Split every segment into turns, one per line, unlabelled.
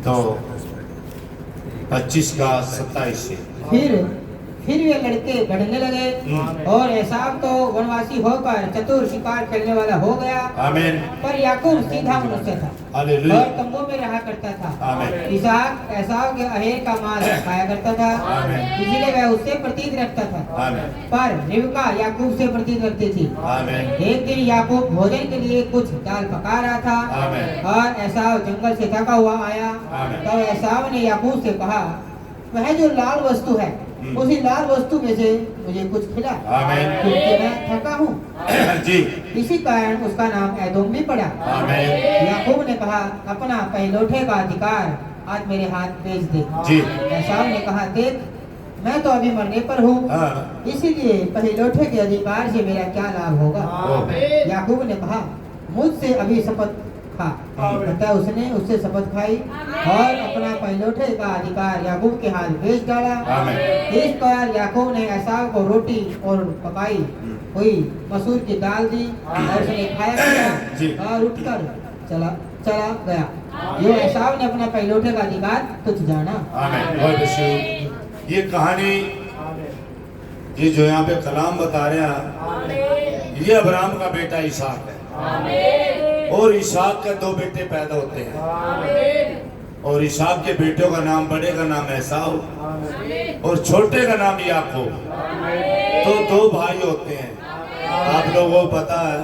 तो 25 का 27 से
फिर वे लड़के बढ़ने लगे और एसाव तो वनवासी होकर चतुर शिकार खेलने वाला हो गया।
आमीन।
पर याकूब सीधा मनुष्य था
हालेलुया।
और तंबू में रहा करता था।
आमीन।
इसहाक एसाव के अहेर का मांस खाया करता था, इसलिए वह उससे प्रतीत रखता था।
आमीन।
पर रिबका याकूब से प्रतीत रखती थी।
आमीन।
एक दिन याकूब भोजन के लिए कुछ दाल पका रहा था
आमीन।
और एसाव जंगल से थका हुआ आया।
आमीन।
तब एसाव ने याकूब से कहा, वह जो लाल वस्तु है उसी लाल वस्तु में से मुझे कुछ खिला,
आमीन।
क्योंकि मैं थका हूँ।
जी।
इसी कारण उसका नाम एदोम भी पड़ा।
आमीन।
याकूब ने कहा, अपना पहलौठे का अधिकार आज मेरे हाथ भेज दे।
जी।
एसाव ने कहा, देख मैं तो अभी मरने पर हूँ,
हाँ।
इसीलिए पहलौठे के अधिकार से मेरा क्या लाभ होगा। याकूब ने कहा, मुझसे अभी शपथ खा। अतः उसने उससे शपथ खाई और अपना पहलौठे का अधिकार याकूब के हाथ भेज डाला। इस पर याकूब ने एसाव को रोटी और पकाई हुई मसूर की दाल दी और उसने खाया और उठकर चला गया। जो एसाव ने अपना पहलौठे का अधिकार तुझ जाना।
ये कहानी, ये जो यहाँ पे कलाम बता रहे हैं, ये अब्राहम का बेटा इसहाक है और इसहाक के 2 बेटे पैदा होते हैं और इसहाक के बेटों का नाम, बड़े का नाम एसाव और छोटे का नाम याकूब। तो 2 भाई होते हैं। आप लोगों को पता है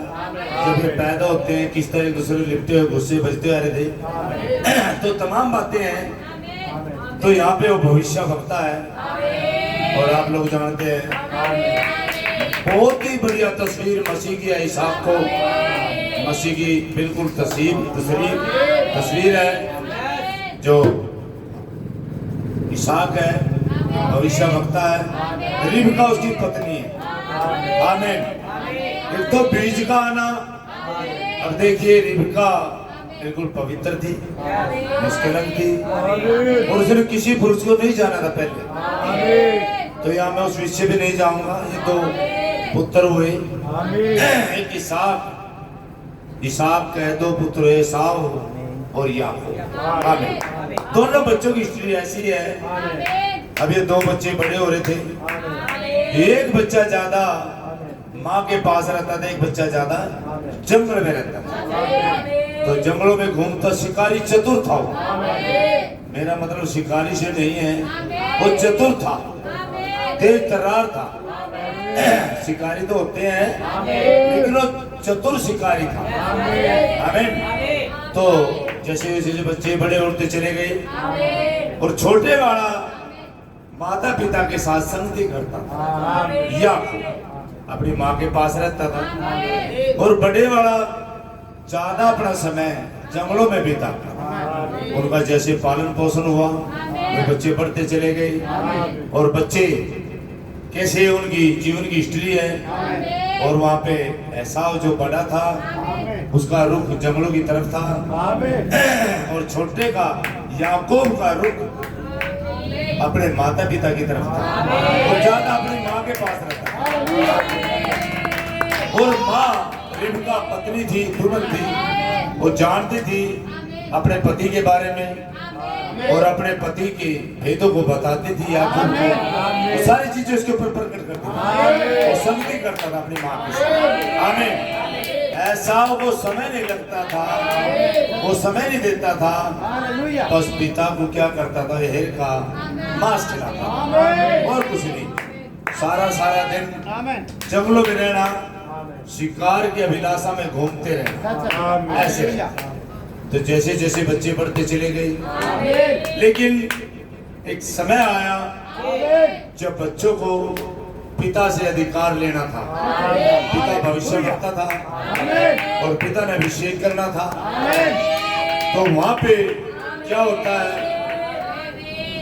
जब ये पैदा होते हैं किस तरह दूसरे लिपटे हुए गुस्से बजते आ रहे थे। तो तमाम बातें हैं। तो यहाँ पे वो भविष्य वक्ता है और आप लोग जानते हैं बहुत ही बढ़िया तस्वीर मसीह की है। इसहाक को मसीह की बिल्कुल तस्वीर है। जो इसहाक है भविष्य वक्ता है, रिबका उसकी पत्नी है। आमीन। एक तो बीज का आना। अब देखिए रिबका बिल्कुल पवित्र थी, निष्कलंक थी और उसने किसी पुरुष को नहीं जाना था पहले। तो यहाँ मैं उस विषय पे नहीं जाऊंगा। ये 2 पुत्र हुए, एक इसहाक के 2 पुत्र हुए, एसाव और याकूब। आमीन। दोनों बच्चों की हिस्ट्री ऐसी है। अब ये 2 बच्चे बड़े हो रहे थे। एक बच्चा ज्यादा माँ के पास रहता था, एक बच्चा ज्यादा जंगल में रहता था। तो जंगलों में घूमता शिकारी चतुर था वो। मेरा मतलब शिकारी से नहीं है, वो चतुर था, तेज तर्रार था। शिकारी तो होते हैं लेकिन वो चतुर शिकारी था। आमीन। तो जैसे जैसे बच्चे बड़े होते चले गए और छोटे वाला माता पिता के साथ संगति करता था, याकूब अपनी माँ के पास रहता था और बड़े वाला ज्यादा अपना समय जंगलों में बिताता। उनका जैसे पालन पोषण हुआ वो बच्चे बढ़ते चले गए और बच्चे कैसे उनकी जीवन की हिस्ट्री है। और वहाँ पे एसाव जो बड़ा था उसका रुख जंगलों की तरफ था और छोटे का याकूब का रुख अपने माता पिता की तरफ था और ज्यादा अपनी माँ के पास रहता। और माँ रिबका पत्नी थी, दुल्हन थी, वो जानती थी अपने पति के बारे में और अपने पति के भेदों को बताती थी याकूब को। वो सारी चीजें उसके ऊपर प्रकट करती थी। वो संगति करता था अपनी माँ के साथ। आमीन। एसाव को समय नहीं लगता था, वो समय नहीं देता था, बस पिता को क्या करता था, हेर का मांस खिलाता और कुछ नहीं। सारा दिन जंगलों में रहना, शिकार की अभिलाषा में घूमते रहना, ऐसे। तो जैसे जैसे बच्चे बढ़ते चले गए, लेकिन एक समय आया जब बच्चों को पिता से अधिकार लेना था। पिता भविष्य वक्ता था और पिता ने अभिषेक करना था। तो वहां पे क्या होता है,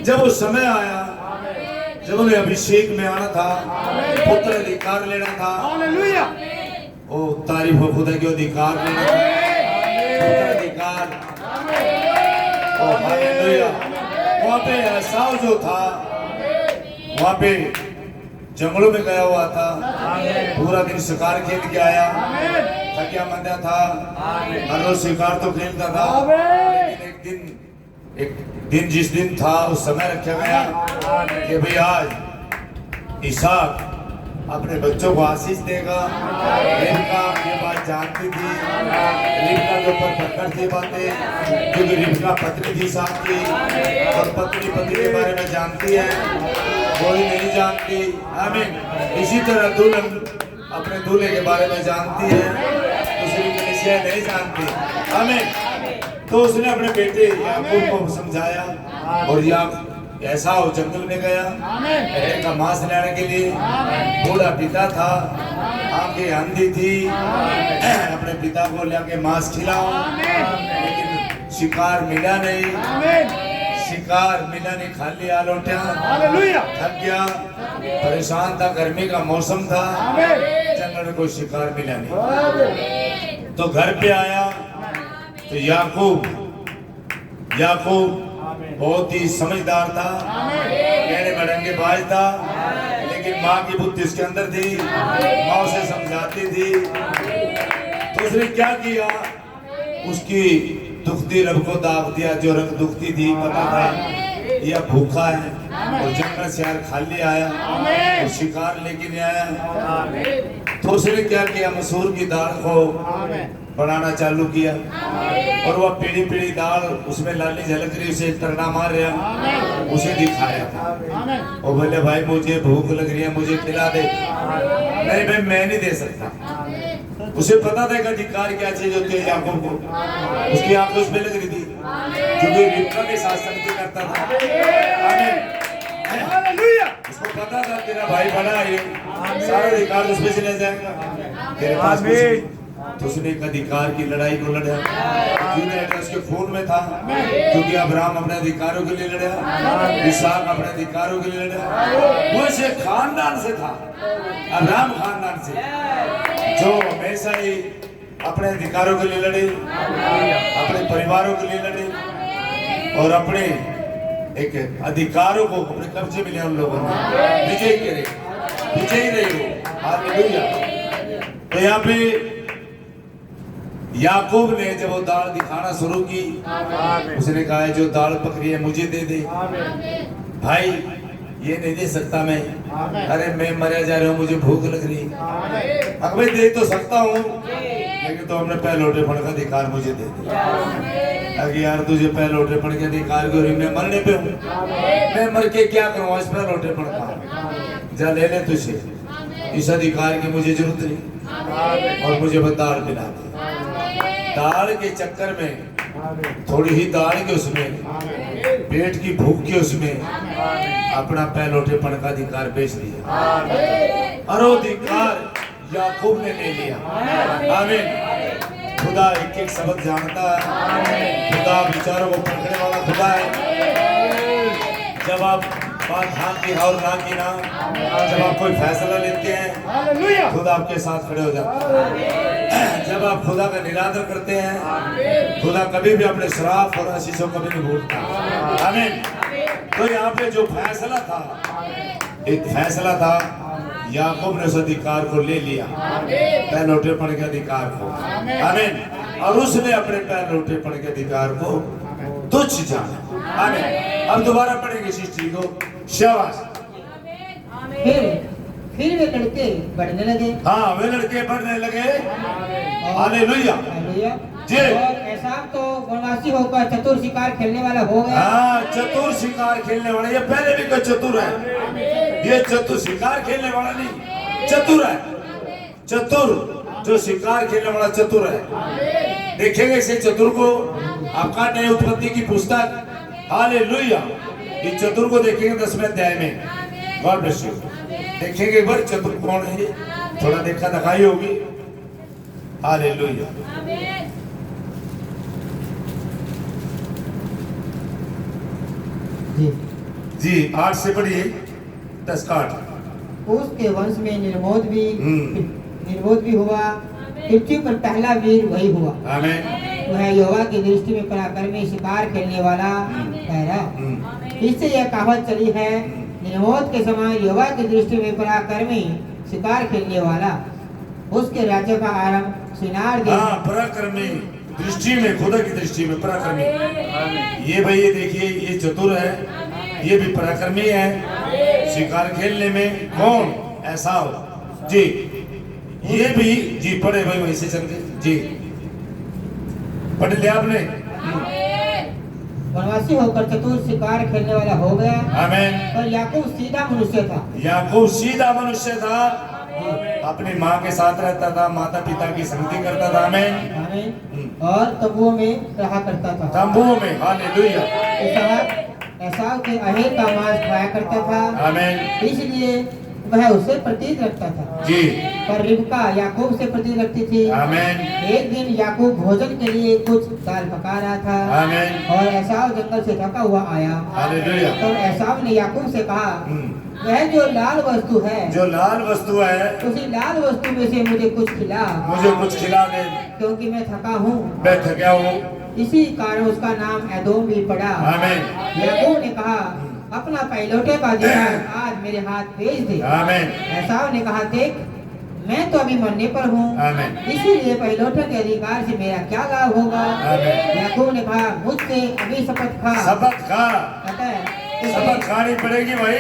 जब वो समय आया, जब उन्हें अभिषेक में आना था, पुत्र अधिकार लेना था, ओ तारीफ हो खुदा के अधिकार लेना था, पुत्र अधिकार। ओ हालेलुया। वहां पे एसाव जो था, वहां पे जंगलों में गया हुआ था, पूरा दिन शिकार खेल के आया, थकिया मंदा था, हर रोज शिकार तो खेलता था। लेकिन एक दिन एक दिन जिस दिन था उस समय रखा गया कि भाई आज इसहाक अपने बच्चों को आशीष देगा। रिबका ये बात जानती थी, रिबका के ऊपर प्रकट थी बातें, क्योंकि रिबका पत्नी थी इसहाक की, और पत्नी पति के बारे में जानती है, कोई नहीं जानती। आमीन। इसी तरह दुल्हन अपने दूल्हे के बारे में जानती है, दूसरी कलीसिया नहीं जानती। आमीन। तो उसने अपने बेटे याकूब को समझाया, और याकूब ऐसा वो जंगल में गया भेड़ का मांस लेने के लिए। बूढ़ा पिता था, आंखें अंधी थी, अपने पिता को लेके मांस खिलाओ, लेकिन शिकार मिला नहीं, शिकार मिला नहीं, खाली आ लौटा, थक गया, परेशान था, गर्मी का मौसम था, जंगल में कोई शिकार मिला नहीं। तो घर पे आया तो याकूब बहुत ही समझदार था, कहने बड़ंगे बाज था, लेकिन माँ की बुद्धि उसके अंदर थी, माँ उसे समझाती थी। तो उसने क्या किया, उसकी दुखती रब को दाग दिया, जो रंग दुखती थी, पता था यह भूखा है, और जंगल से यार खाली आया और शिकार लेके नहीं आया। तो उसने क्या किया, मसूर की दाल को बनाना चालू किया, और वह पीली पीली दाल उसमें लाली झलक रही, उसे तरना मार रहा, उसे दिखाया था। और बोले भाई मुझे भूख लग रही है, मुझे खिला दे। नहीं भाई मैं नहीं दे सकता। उसे पता था कि अधिकार क्या चीज होती है याकूब को, उसकी आंख उस पे लग रही थी, क्योंकि रिबका के साथ संगति करता था। उसको पता था तेरा भाई बड़ा है, सारा अधिकार उस पे चले जाएगा, तेरे पास कुछ नहीं। तो उसने एक अधिकार की लड़ाई को लड़ा, उसके खून में था, क्योंकि अब्राहम अपने अधिकारों के लिए लड़ा, इसहाक अपने अधिकारों के लिए लड़ा। वो ऐसे खानदान से था, अब्राहम खानदान से, जो हमेशा ही अपने अधिकारों के लिए लड़े, अपने परिवारों के लिए लड़े, और अपने एक अधिकारों को अपने कब्जे में लिया उन लोगों ने, विजयी करे, विजयी रहे हो। हालेलुया। तो यहाँ पे याकूब ने जब वो दाल दिखाना शुरू की, उसने कहा जो दाल पकड़ी है मुझे दे दे। भाई ये नहीं दे सकता मैं, अरे मैं मरा जा रहा हूँ, मुझे भूख लग रही। अब मैं दे तो सकता हूँ, लेकिन तो हमने पहलौठेपन का अधिकार मुझे दे दे। अगर यार तुझे पहलौठेपन के अधिकार क्यों, मैं मरने पे हूँ, मैं मर के क्या करूँ, इस पहलौठेपन का जा ले ले तुझे, इस अधिकार की मुझे जरूरत नहीं, और मुझे बस दाल पिला दे। दाल के चक्कर में, थोड़ी ही दाल के उसमें, पेट की भूख के उसमें अपना पहलौठेपन का अधिकार बेच दिया, और वो अधिकार याकूब ने ले लिया। आमीन। खुदा एक एक सबक जानता है, खुदा विचारों को पकड़ने वाला खुदा है। जब आप बात हाँ की और ना की ना, जब आप कोई फैसला लेते हैं, खुदा आपके साथ खड़े हो जाता है। जब आप खुदा का निरादर करते हैं, खुदा कभी भी अपने श्राप और आशीषों को भी नहीं भूलता। आमीन। तो यहाँ पे जो फैसला था, एक फैसला था, याकूब ने उस अधिकार को ले लिया, पहलौठेपन के अधिकार को। आमीन। और उसने अपने पहलौठेपन के अधिकार को तुच्छ जाना। आमीन। अब दोबारा पढ़ेंगे इस चीज को। शाबाश।
फिर वे लड़के बढ़ने लगे।
हाँ, वे लड़के बढ़ने लगे। हालेलुया। जी।
और एसाव तो वनवासी होकर चतुर शिकार खेलने वाला हो गया।
हाँ, चतुर शिकार खेलने वाला, ये पहले भी कोई चतुर है, ये चतुर शिकार खेलने वाला नहीं, चतुर है, चतुर जो शिकार खेलने वाला चतुर है। देखेंगे इसे चतुर को, आपका नई उत्पत्ति की पुस्तक, हालेलुया, इस चतुर को देखेंगे 10वें अध्याय में। God bless you. देखेंगे एक बार चतुर कौन है, थोड़ा देखा दिखाई होगी। हालेलुया। जी 8 से पढ़िए, 10 का 8।
उसके वंश में निर्मोद भी हुआ, पृथ्वी पर पहला वीर वही हुआ।
आमीन।
वह यहोवा की दृष्टि में पराक्रमी शिकार खेलने वाला ठहरा। इससे यह कहावत चली है, निर्मोद के समान यहोवा की दृष्टि में पराक्रमी शिकार खेलने वाला। उसके राज्य का आरंभ शिनार देश।
हाँ, पराक्रमी दृष्टि में, खुदा की दृष्टि में पराक्रमी। ये भाई ये देखिए, ये चतुर है, ये भी पराक्रमी है शिकार खेलने में। कौन? एसाव जी। ये भी जी पढ़े भाई, वहीं से चल के जी पढ़ लिया आपने।
वनवासी होकर चतुर शिकार खेलने वाला हो गया।
आमीन।
पर याकूब सीधा मनुष्य था।
याकूब सीधा मनुष्य था, अपनी माँ के साथ रहता था, माता पिता की संगति करता था। आमीन।
आमीन। और तंबुओं में रहा करता था।
तंबुओं में, हालेलुया।
एसाव के अहेर का मांस खाया करता था।
आमीन।
इसलिए वह उससे प्रतीत रखता था
जी।
पर रिबका याकूब से प्रतीत रखती थी।
आमीन।
एक दिन याकूब भोजन के लिए कुछ दाल पका रहा था।
आमीन।
और एसाव जंगल से थका हुआ आया।
हालेलुया।
तब एसाव ने याकूब से कहा, वह जो लाल वस्तु है,
जो लाल वस्तु है,
उसी लाल वस्तु में से मुझे कुछ खिला,
मुझे कुछ खिला दे,
क्योंकि मैं थका हूँ।
मैं थका हूँ।
इसी कारण उसका नाम एदोम भी पड़ा।
आमीन।
याकूब ने कहा, अपना पहलौठे का अधिकार आज मेरे हाथ भेज दे।
आमीन।
एसाव ने कहा, देख मैं तो अभी मरने पर हूँ,
आमीन।
इसीलिए पहलौठे के अधिकार से मेरा क्या लाभ होगा।
आमीन।
याकूब ने कहा, मुझसे अभी शपथ खा।
शपथ खा।
कहता है
शपथ खानी पड़ेगी भाई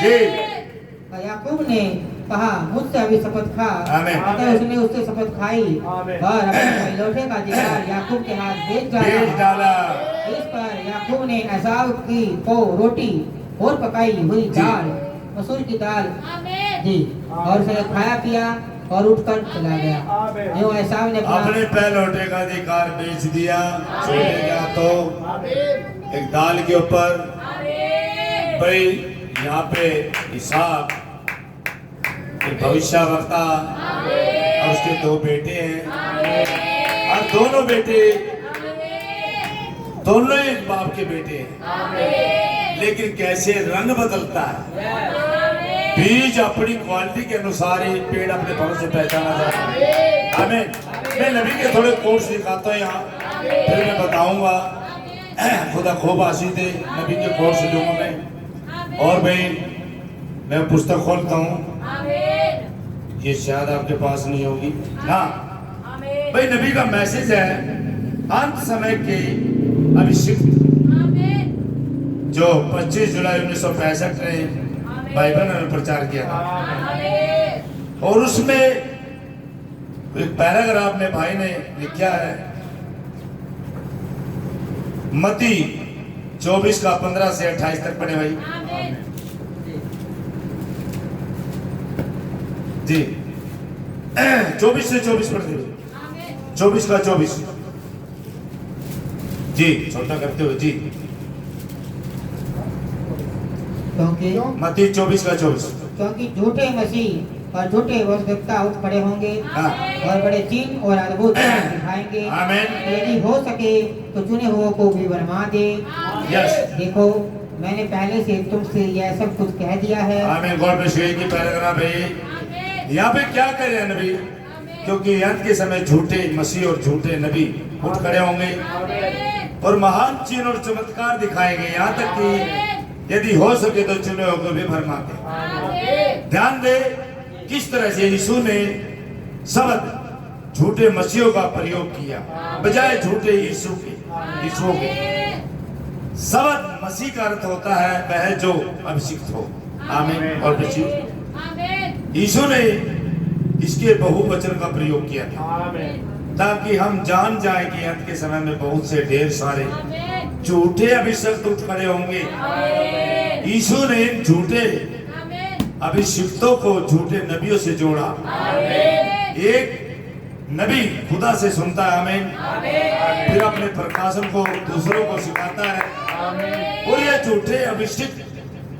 जी।
याकूब ने कहा, मुझसे अभी शपथ खा।
आमीन।
कहता है उसने उससे शपथ खाई और अपने पहलौठे का अधिकार याकूब के हाथ भेज
भेज डाला।
इस पर याकूब ने एसाव की को रोटी और पकाई हुई दाल, मसूर की दाल दी और उसे खाया पिया और उठकर चला गया। यूं एसाव ने
अपने पहलौठे का अधिकार बेच दिया, छोड़ गया। तो एक दाल के ऊपर भाई यहाँ पे इसहाक एक भविष्यवक्ता और उसके 2 बेटे हैं और दोनों बेटे दोनों एक बाप के बेटे हैं, लेकिन कैसे रंग बदलता है। बीज अपनी क्वालिटी के अनुसार ही पेड़ अपने फलों से पहचाना जाता है। आमीन। मैं नबी के थोड़े कोर्स दिखाता हूँ यहाँ, फिर मैं बताऊंगा। खुदा खूब आशीष दे, नबी के कोर्स लूंगा मैं। और भाई मैं पुस्तक खोलता हूँ, ये शायद आपके पास नहीं होगी ना भाई। नबी का मैसेज है अंत समय के अभिषिक्त, जो 25 जुलाई 1965 में बाइबल में प्रचार किया था। और उसमें एक पैराग्राफ में भाई ने लिखा है, मत्ती 24 का 15 से 28 तक पढ़े भाई जी। 24 से 24 पढ़ दीजिए। 24 का 24 जी, छोटा करते हुए जी।
क्योंकि
मत्ती 24 का 24।
क्योंकि झूठे मसीह और झूठे भविष्यवक्ता उठ खड़े होंगे
हाँ।
और बड़े चिन्ह और अद्भुत दिखाएंगे।
आमीन।
यदि हो सके तो चुने हुओं को भी भरमा दे।
यस।
देखो मैंने पहले से तुमसे यह सब कुछ कह दिया है।
आमीन। गॉड ब्लेस यू की पैराग्राफ है। यहाँ पे क्या कर रहे हैं नबी? क्योंकि अंत के समय झूठे मसीह और झूठे नबी उठ खड़े होंगे और महान चिन्ह और चमत्कार दिखाएंगे, यहाँ तक कि यदि हो सके तो चुने हुओं को भी भरमा दे। ध्यान दे किस तरह से यीशु ने शब्द झूठे मसीहों का प्रयोग किया बजाय झूठे यीशुओं के। शब्द मसीह का अर्थ होता है वह जो अभिषिक्त हो। आमीन। और यीशु ने इसके बहुवचन का प्रयोग किया था ताकि हम जान जाएं कि अंत के समय में बहुत से ढेर सारे झूठे अभिषिक्त उठ खड़े होंगे। यीशु ने झूठे अभिषिक्तों को झूठे नबियों से जोड़ा। एक नबी खुदा से सुनता है, आमीन, फिर अपने प्रकाशन को दूसरों को सिखाता है। और ये झूठे अभिषिक्त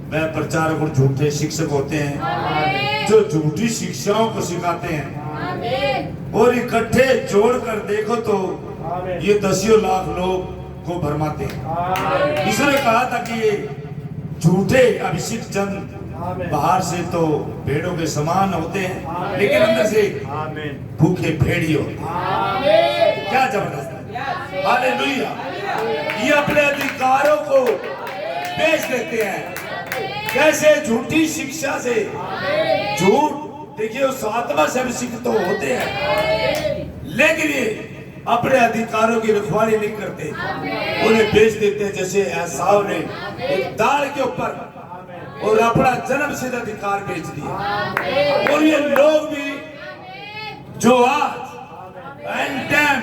वह प्रचारक और झूठे शिक्षक होते हैं जो झूठी शिक्षाओं को सिखाते हैं और इकट्ठे जोड़कर देखो तो ये 10 लाख लोग को भरमाते हैं। इसने कहा था कि ये झूठे अभिषिक्त जन बाहर से तो भेड़ों के समान होते हैं लेकिन अंदर से भूखे भेड़ी होते हैं। क्या जबरदस्त है। हालेलुया। ये अपने अधिकारों को बेच देते हैं। कैसे? झूठी शिक्षा से। झूठ देखिए, वो 7वां से अभिषिक्त तो होते हैं लेकिन ये अपने अधिकारों की रखवाली नहीं करते, उन्हें बेच देते, जैसे एसाव ने एक दाल के ऊपर और अपना जन्मसिद्ध अधिकार बेच दिया। और ये लोग भी जो आज एंड टाइम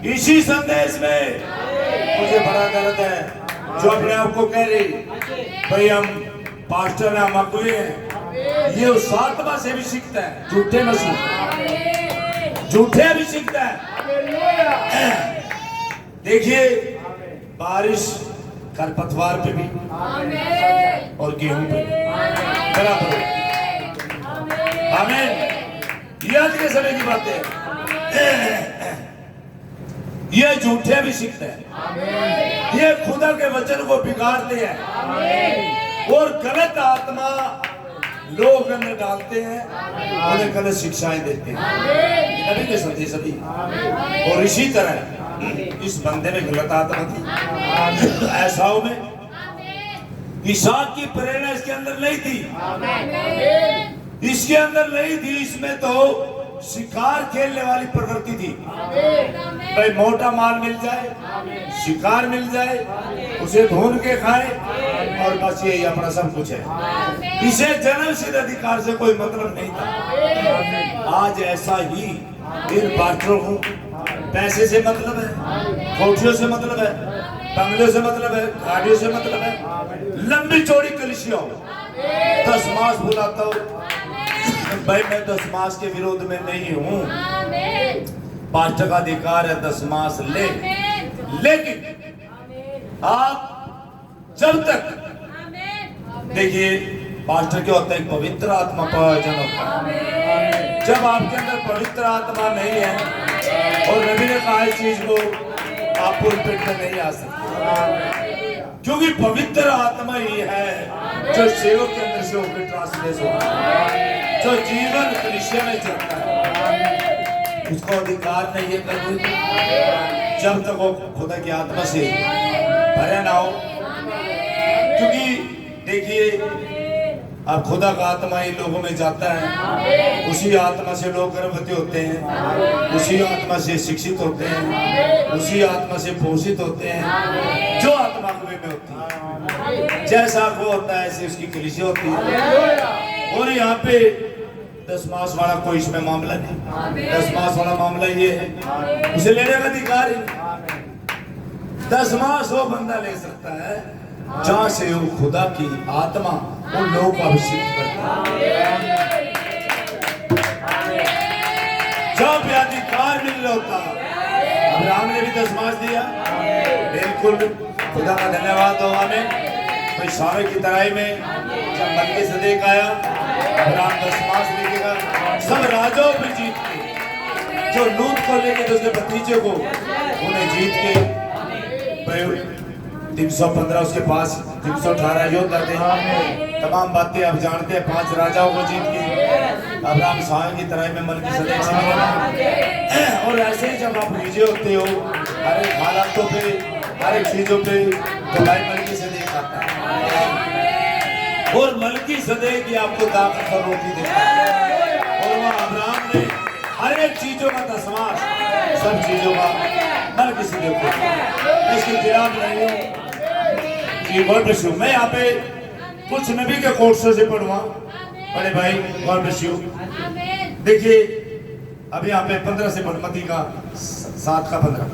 इसी संदेश में, मुझे बड़ा दर्द है जो अपने आप को कह रही भाई हम पास्टर हैं, हम अगुवे हैं, ये उस आत्मा से भी सीखता है, झूठे मसीह झूठे भी सीखता है। देखिए बारिश खरपतवार पे भी और गेहूं पे बराबर। आमीन। ये आज के समय की बात है। ये झूठे भी सीखते हैं, ये खुदा के वचन को बिगाड़ते हैं और गलत आत्मा लोग अंदर डालते हैं, उन्हें गलत शिक्षाएं देते हैं। नबी ने समझे सभी। और इसी तरह इस बंदे में गलत आत्मा थी, एसाव में। इसहाक की प्रेरणा इसके अंदर नहीं थी, इसके अंदर नहीं थी। इसमें तो शिकार खेलने वाली प्रवृत्ति थी, भाई मोटा माल मिल जाए, शिकार मिल जाए, उसे ढूंढ के खाए और बस यही अपना सब कुछ है। इसे जन्मसिद्ध अधिकार से कोई मतलब नहीं था। आज ऐसा ही इन पास्टरों को पैसे से मतलब है, कोठियों से मतलब है, बंगलों से मतलब है, गाड़ियों से मतलब है, लंबी चौड़ी कलीसिया हो, 10 मास बुलाता हो। भाई मैं 10 मास के विरोध में नहीं हूं, पास्टर का अधिकार है 10 मास ले, लेकिन आप जब तक देखिए पास्टर क्या होता है, पवित्र आत्मा का वचन होता है। जब आपके अंदर पवित्र आत्मा नहीं है, और नबी ने कहा इस चीज को, आप पुलपिट में नहीं आ सकते, क्योंकि पवित्र आत्मा ही है जो सेवक के अंदर से होकर ट्रांसलेट होता है, जो जीवन कलीसिया में चलता है। उसको अधिकार नहीं है करने का, जब तक वो खुदा की आत्मा से भरे ना हो। क्योंकि देखिए अब खुदा का आत्मा इन लोगों में जाता है, उसी आत्मा से लोग गर्भवती होते हैं, उसी आत्मा से शिक्षित होते हैं, उसी आत्मा से पोषित होते हैं, जो आत्मा अगुवे में होती है। जैसा वो होता है ऐसे उसकी कलीसिया होती है। और यहाँ पे 10 मास वाला कोई इसमें मामला नहीं। 10 मास वाला मामला ये है, उसे लेने का अधिकार है। 10 मास वो बंदा ले सकता है जहां से वो खुदा की आत्मा उन लोगों को अभिषेक करता है। जब भी अधिकार मिल रहा होता, अब्राहम ने भी 10 मास दिया, बिल्कुल खुदा का धन्यवाद हो हमें। कोई सावे की तराई में जब मलिकिसदेक आया, अब्राहम 10 मास लेके सब राजाओं पे जीत के, जो लूत को लेके तो उसके भतीजे को उन्हें जीत के 315 उसके पास 318 योद्धा थे। तमाम बातें आप जानते हैं, 5 राजाओं को जीत के अब्राहम सावे की तरह में मलिकिसदेक से मिला। और ऐसे ही जब आप विजय होते हो हर एक हालातों पे, हर एक चीजों पे, तो भाई मलिकिसदेक आता है और मलिकिसदेक ही आपको ताकत और रोटी देता है। और वह अब्राहम ने हर एक चीजों का 10 मास, सब चीजों का मलिकिसदेक को, इसके खिलाफ नहीं हूँ। God bless you. मैं यहाँ पे कुछ नबी के कोर्सों से पढ़ूंगा, बड़े भाई गॉड ब्लेस यू। देखिए अब यहाँ पे 15 से पढ़, मत्ती का 7 का 15,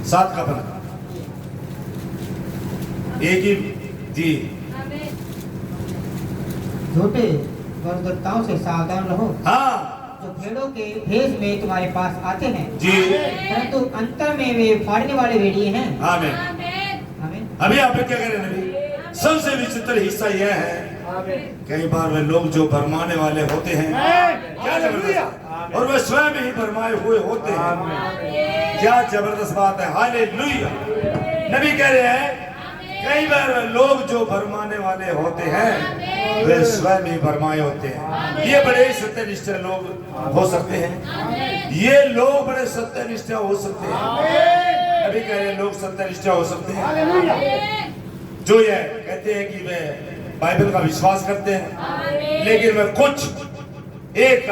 7 का 15 एक ही जी।
झूठे स्वर्गदूताओं से सावधान रहो,
हाँ
जो भेड़ों के भेष में तुम्हारे पास आते हैं,
जी,
परंतु अंतर में वे फाड़ने वाले भेड़िए हैं।
आमीन। अभी आप क्या करें नबी, सबसे विचित्र हिस्सा यह है, कई बार वे लोग जो भरमाने वाले होते हैं, क्या जबरदस्त, और वे स्वयं ही भरमाए हुए होते हैं। क्या जबरदस्त बात है, हालेलुया। नबी कह रहे हैं कई बार वे लोग जो भरमाने वाले होते हैं, वे स्वयं ही भरमाए होते हैं। ये बड़े सत्यनिष्ठ लोग हो सकते हैं, ये लोग बड़े सत्यनिष्ठ हो सकते हैं। नबी कह रहे हैं लोग सत्यनिष्ठ हो सकते हैं, जो ये कहते हैं कि वे बाइबल का विश्वास करते हैं, लेकिन वे कुछ एक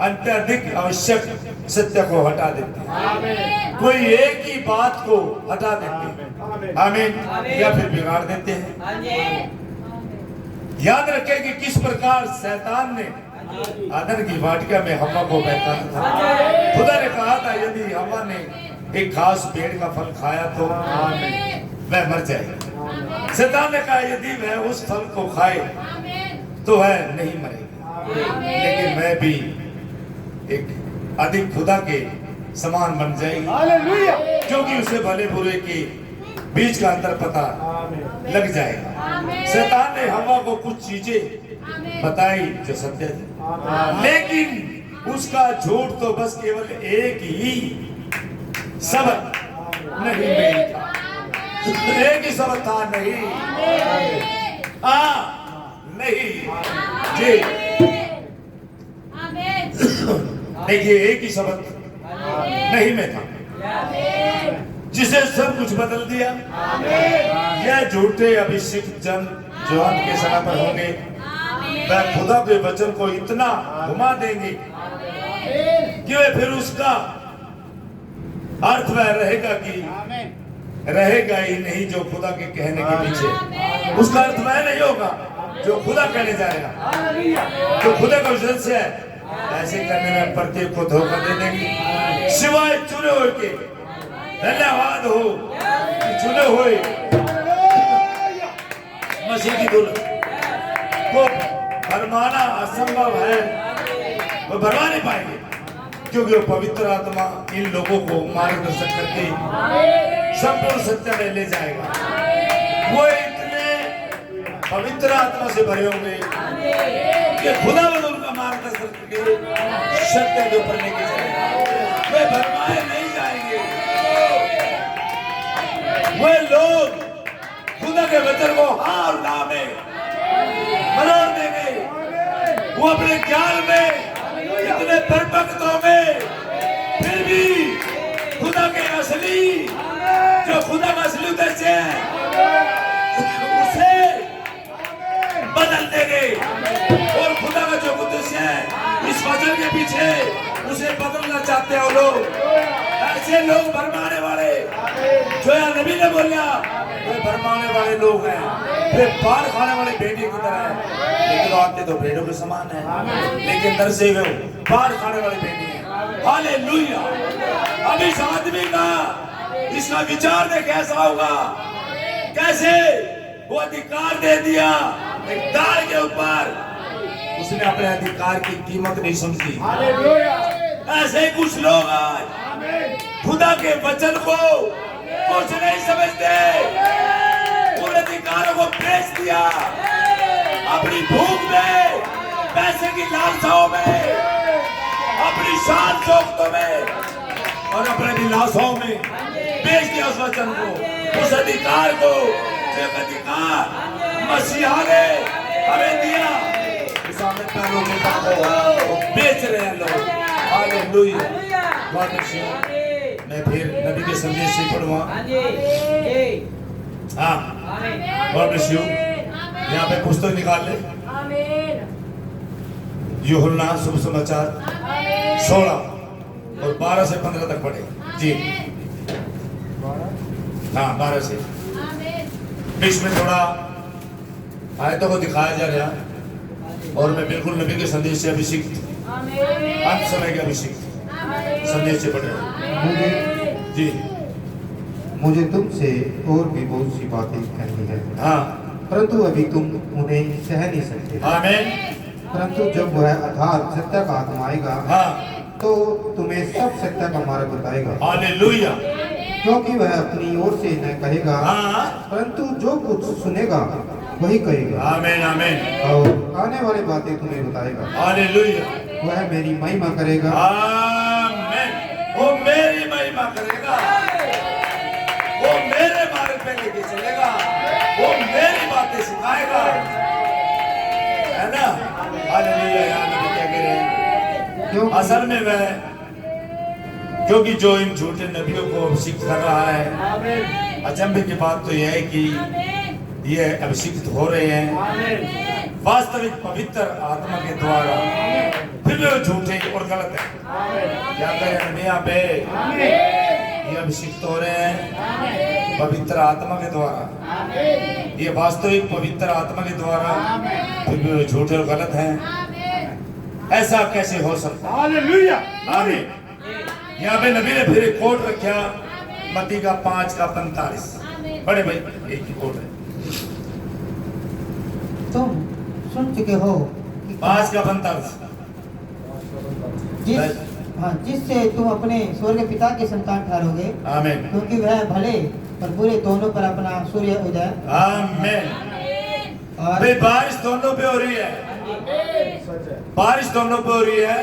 अत्यधिक आवश्यक सत्य को हटा देते हैं, कोई एक ही बात को हटा देते हैं, आमीन, या फिर बिगाड़ देते हैं। याद रखें कि किस प्रकार शैतान ने आदम की वाटिका में हवा को बहकाया था। खुदा ने कहा था यदि हवा ने एक खास पेड़ का फल खाया तो वह मर जाएगी। शैतान ने कहा यदि वह उस फल को खाए तो वह नहीं मरेगी, लेकिन मैं भी एक अधिक खुदा के समान बन जाएगी, क्योंकि उसे भले बुरे के बीच का अंतर पता लग जाएगा। शैतान ने हवा को कुछ चीजें बताई जो सत्य थी, लेकिन उसका झूठ तो बस केवल एक ही सबक नहीं में था, एक ही सबक था, नहीं नहीं जी, देखिए एक ही सबक नहीं में था जिसे सब कुछ बदल दिया। यह झूठे अभिषिक्त जन जो अंत के समय पर होंगे, वह खुदा के वचन को इतना घुमा देंगे कि वे फिर उसका अर्थ वह रहेगा कि रहेगा ही नहीं जो खुदा के कहने के पीछे, उसका अर्थ वह नहीं होगा जो खुदा कहने जाएगा। जो खुदा का वचन से है ऐसे करने में प्रत्येक को धोखा दे देंगे, सिवाय चुने हुए के। धन्यवाद हो कि चुने हुए मसीह की दुल्हन को भरमाना असंभव है, वो भरमा नहीं पाएंगे, क्योंकि वो पवित्र आत्मा इन लोगों को मार्गदर्शन करके संपूर्ण सत्य में ले जाएगा। वो इतने पवित्र आत्मा से भरे होंगे कि खुदा उनका मार्गदर्शन करके सत्य के ऊपर लेके जाएगा। वे भरमाए नहीं जाएंगे, वे लोग खुदा के वचन को हाँ और ना में मरोड़ देंगे। वो अपने ज्ञान में इतने परिपक्व होंगे, फिर भी खुदा के असली जो खुदा का असली उद्देश्य है उसे बदल देंगे, और खुदा का जो उद्देश्य है इस वचन के पीछे उसे बदलना चाहते हैं। लोग ऐसे लोग भरमाने वाले, जो नबी ने बोला वे भरमाने वाले लोग हैं, वे पार खाने वाले भेड़ियों की तरह हैं, लेकिन आते तो भेड़ों के समान है, लेकिन अंदर से वे पार खाने वाले भेड़िए हैं। हालेलुया। अब इस आदमी का इसका विचार दे कैसा होगा, कैसे वो अधिकार दे दिया इक़्तिदार के ऊपर, उसने अपने अधिकार की कीमत नहीं समझी। ऐसे कुछ लोग आज खुदा के वचन को कुछ नहीं समझते, उन अधिकारों को बेच दिया अपनी भूख में, पैसे की लालसाओं में, अपनी शान शौकतों में और अपने विलासों में बेच दिया उस वचन को, उस अधिकार को, जो अधिकार मसीहा ने हमें दिया, सामने पैरों के पास बेच रहे हैं लोग। हालेलुया। मैं फिर नबी के संदेश से पढ़ूंगा। हाँ, गॉड ब्लेस यू। यहाँ पे पुस्तक निकाल ले, यूहन्ना शुभ समाचार 16 और 12 से 15 तक पढ़े जी। हाँ, 12 से बीच में थोड़ा आयतों को दिखाया जा रहा, और मैं बिल्कुल नबी के संदेश से अभिषिक्त, अंत समय के अभिषिक्त संदेश से पढ़ रहा हूँ जी।
मुझे तुमसे और भी बहुत सी बातें कहनी है,
हाँ,
परंतु अभी तुम उन्हें सह नहीं सकते।
आमीन।
परंतु जब वह आधार सत्य का आत्मा आएगा,
हाँ,
तो तुम्हें सब सत्य का मार्ग बताएगा,
हालेलुया।
क्योंकि वह अपनी ओर से न कहेगा,
हाँ,
परंतु जो कुछ सुनेगा वही कहेगा,
आमीन आमीन,
और आने वाली बातें तुम्हें बताएगा।
हालेलुया।
वह मेरी महिमा करेगा,
आमीन। वो मेरी महिमा करेगा, वो मेरे मार्ग पे लेके चलेगा, वो मेरी बातें सिखाएगा, है ना। हालेलुया। यहाँ नबी क्या कह रहे हैं,
क्यों
असल में वह, क्योंकि जो इन झूठे नबियों को अभिषिक्त कर रहा है, अचंभे की बात तो यह है कि ये अभिषिक्त हो रहे हैं वास्तविक पवित्र आत्मा के द्वारा, फिर भी वो झूठे और गलत है। क्या करें यहाँ पे ये अभिषिक्त हो रहे हैं पवित्र आत्मा के द्वारा, ये वास्तविक पवित्र आत्मा के द्वारा, फिर भी वो झूठे और गलत हैं। ऐसा कैसे हो सकता है?
हालेलुया।
आमीन। यहाँ पे नबी ने फिर एक कोट रखा, मत्ती का 5:45। बड़े भाई एक ही कोट है,
तुम सुन चुके हो कि
5:45।
जिससे तुम अपने स्वर्ग पिता के संतान ठहरोगे,
आमीन
क्योंकि वह भले और बुरे दोनों पर अपना सूर्य उदय
आमीन।
और
भाई बारिश दोनों पे हो रही है, बारिश दोनों पे हो रही है,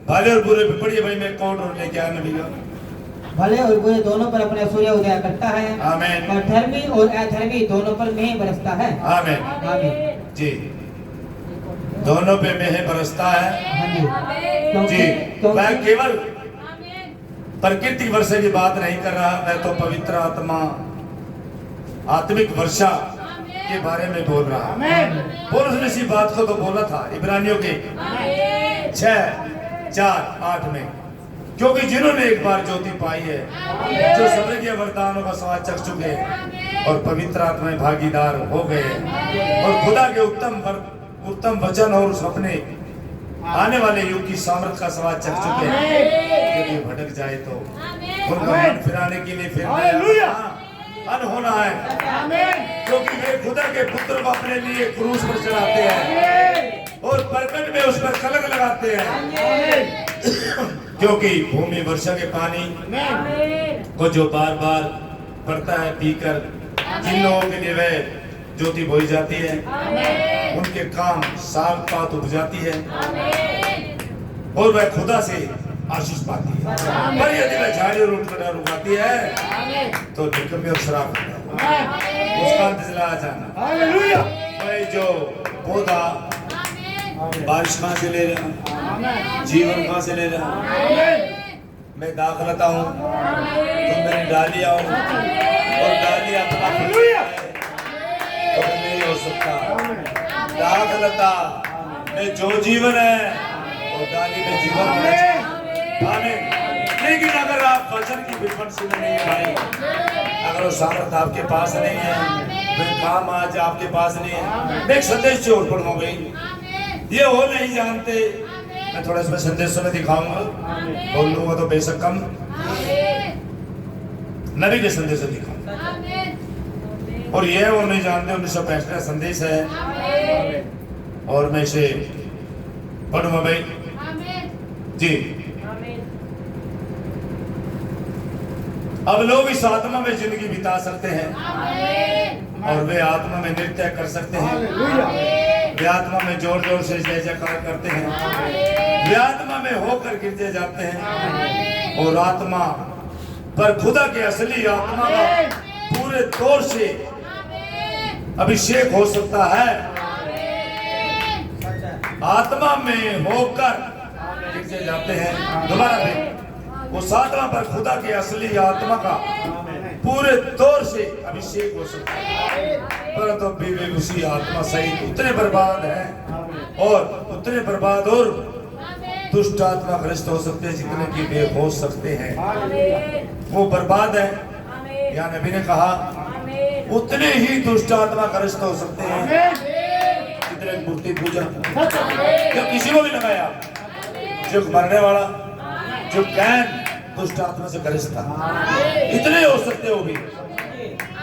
भले और बुरे पे। पढ़िए भाई, मैं कोट और लेके आया नबी का।
भले और बुरे दोनों पर अपना सूर्य उदय करता है,
आमीन।
और धर्मी और अधर्मी दोनों पर मेह बरसता है।
आमीन
आमीन।
जी, दोनों पे मेह बरसता है।
हाँ जी।
जी,
क्योंकि
मैं केवल प्रकृति वर्षा की बात नहीं कर रहा, मैं तो पवित्र आत्मा, आत्मिक वर्षा के बारे में बोल रहा। पौलुस ने इसी बात को तो बोला था इब्रानियों के 6:4-8 में, क्योंकि जिन्होंने एक बार ज्योति पाई है, जो स्वर्गीय वरदानों का स्वाद चख चुके हैं और पवित्र आत्मा में भागीदार हो गए हैं, और खुदा के उत्तम वचन और उस अपने आने वाले युग की सामर्थ का स्वाद चख चुके हैं, यदि भटक जाए तो उनका मन फिराने के लिए फिर अन होना है, क्योंकि वे खुदा के पुत्र को अपने लिए क्रूस पर चढ़ाते हैं और प्रकट में उस पर कलंक लगाते हैं। क्योंकि भूमि वर्षा के पानी को जो बार बार पड़ता है पीकर, जिन लोगों के लिए वह ज्योति बोई जाती है, उनके काम साग पात उपजाती है और वह खुदा से आशीष पाती है। पर यदि वह झाड़ी और उठकर उगाती है तो निकम्मी और शराब उसका अंत जला जाना। वह जो पौधा बारिश कहाँ से ले रहा, जीवन कहाँ से ले रहा, मैं दाखलता हूँ, तुम मेरी डालियाँ हो और डालियाँ तो नहीं हो सकता। दाखलता में जो जीवन है वो डाली में जीवन है। आमीन। लेकिन अगर आप वचन की विपत्ति में नहीं भाई, अगर वो सामर्थ आपके पास नहीं है, वे काम आज आपके पास नहीं है। मैं एक संदेश से और पढ़ गई, ये वो नहीं जानते, मैं थोड़ा इसमें संदेशों में दिखाऊंगा, बोल लूंगा तो बेशक कम, नबी के संदेश दिखाऊंगा। और ये वो नहीं जानते, 1965 का संदेश है और मैं इसे पढ़ूंगा भाई जी। अब लोग इस आत्मा में जिंदगी बिता सकते हैं और वे आत्मा में नृत्य कर सकते हैं, वे आत्मा में जोर जोर से जय जयकार करते हैं, वे आत्मा में होकर गिरते जाते हैं और आत्मा पर खुदा के असली आत्मा का पूरे तौर से अभिषेक हो सकता है। आत्मा में होकर गिरते जाते हैं। दोबारा भी वो आत्मा पर खुदा के असली आत्मा का पूरे तौर से अभिषेक हो सकता है, परंतु भी उसी आत्मा सहित उतने बर्बाद हैं और उतने बर्बाद और दुष्ट आत्मा ग्रस्त हो सकते हैं जितने की वे हो सकते हैं। वो बर्बाद है, या नबी ने कहा उतने ही दुष्ट आत्मा ग्रस्त हो सकते हैं जितने मूर्ति पूजा। जो किसी को भी लगाया, जो मरने वाला, जो कैन दुष्ट आत्मा से ग्रस्त था, इतने हो सकते हो भी।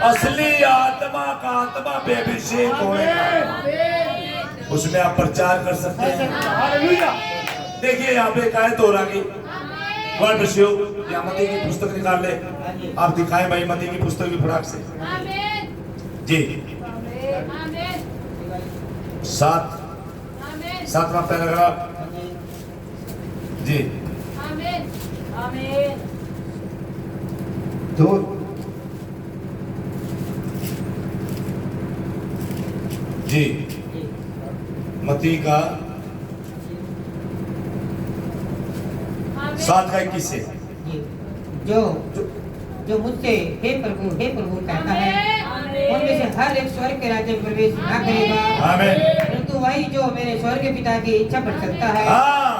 असली आत्मा का आत्मा पे अभिषेक होने का, उसमें आप प्रचार कर सकते हैं। देखिए यहाँ पे एक आयत हो रहा कि वर्ड शिव या मती की पुस्तक निकाल ले, आप दिखाएं भाई मती की पुस्तक की फटाक से जी। 7वां पैराग्राफ जी।
तो
जी मती का 7:21 से
जो मुझसे हे प्रभु कहता है, उनमें से हर एक स्वर्ग के राज्य में प्रवेश न करेगा,
आमीन।
परंतु वही जो मेरे स्वर्ग पिता की इच्छा पर चलता है।
हाँ,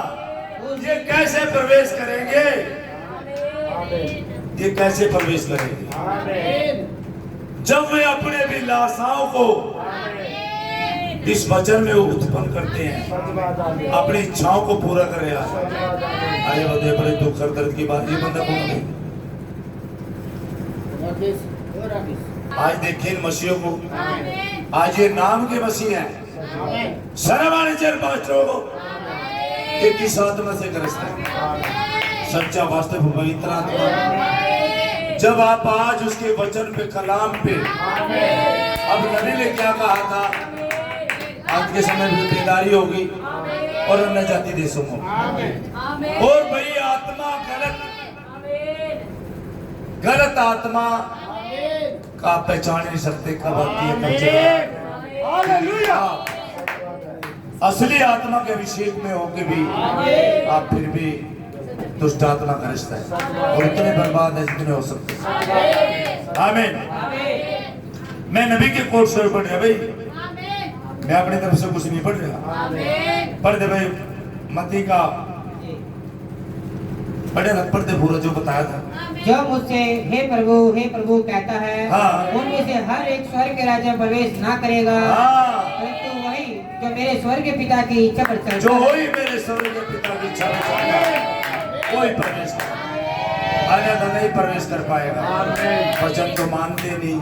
ये कैसे प्रवेश करेंगे? ये कैसे प्रवेश करेंगे? जब वे अपने अभिलाषाओं को इस वचन में उत्पन्न करते हैं, अपनी इच्छाओं को पूरा कर रहे हैं। आए बदे बड़े दुख और दर्द की बात। ये बंदा कौन है? आज देखिए इन मसीहों को, आज ये नाम के मसीह हैं। शर्माने चल पास्टरों को ये किस आत्मा से ग्रस्त है? सच्चा वास्तव पवित्र आत्मा। जब आप आज उसके वचन पे, कलाम पे, अब नबी ने क्या कहा था? आज के समय में बेदारी होगी और अन्य जाति देशों में, और वही आत्मा गलत आत्मा का पहचान नहीं सकते कब आती है, कब चली। असली आत्मा के अभिषेक में होके भी आप फिर भी दुष्ट आत्मा का रिश्ता है और इतने बर्बाद है जितने हो सकते हैं। आमीन। मैं नबी के कोट से पढ़ रहा भाई, मैं अपनी तरफ से कुछ नहीं पढ़ रहा। पढ़ दे भाई, मती का पढ़े ना, पढ़ दे पूरा जो बताया था।
जो मुझसे हे प्रभु कहता है,
हाँ।
उनमें से हर एक स्वर्ग के राज्य में प्रवेश ना करेगा,
हाँ।
परंतु वही जो मेरे स्वर्ग के पिता की इच्छा पर चलता
जो
है।
ही मेरे स्वर्ग के पिता की इच्छा पर चलता है कोई प्रवेश कर, अन्यथा नहीं प्रवेश कर पाएगा। वचन तो मानते नहीं।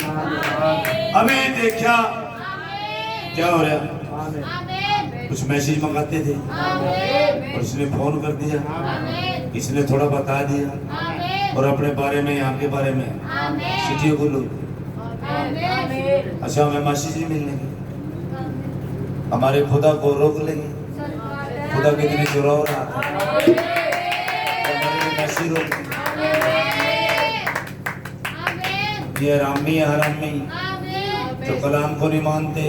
अभी देखा क्या हो रहा? कुछ मैसेज मंगाते थे और इसने फोन कर दिया, इसने थोड़ा बता दिया और अपने बारे में, यहाँ के बारे में सिटियों को लोग, अच्छा हमें मैसेज ही मिलने के, हमारे खुदा को रोक लेंगे। खुदा कितनी चुरा हो रहा था, मैसेज रोक ये हरामी है, हरामी जो कलाम को नहीं मानते,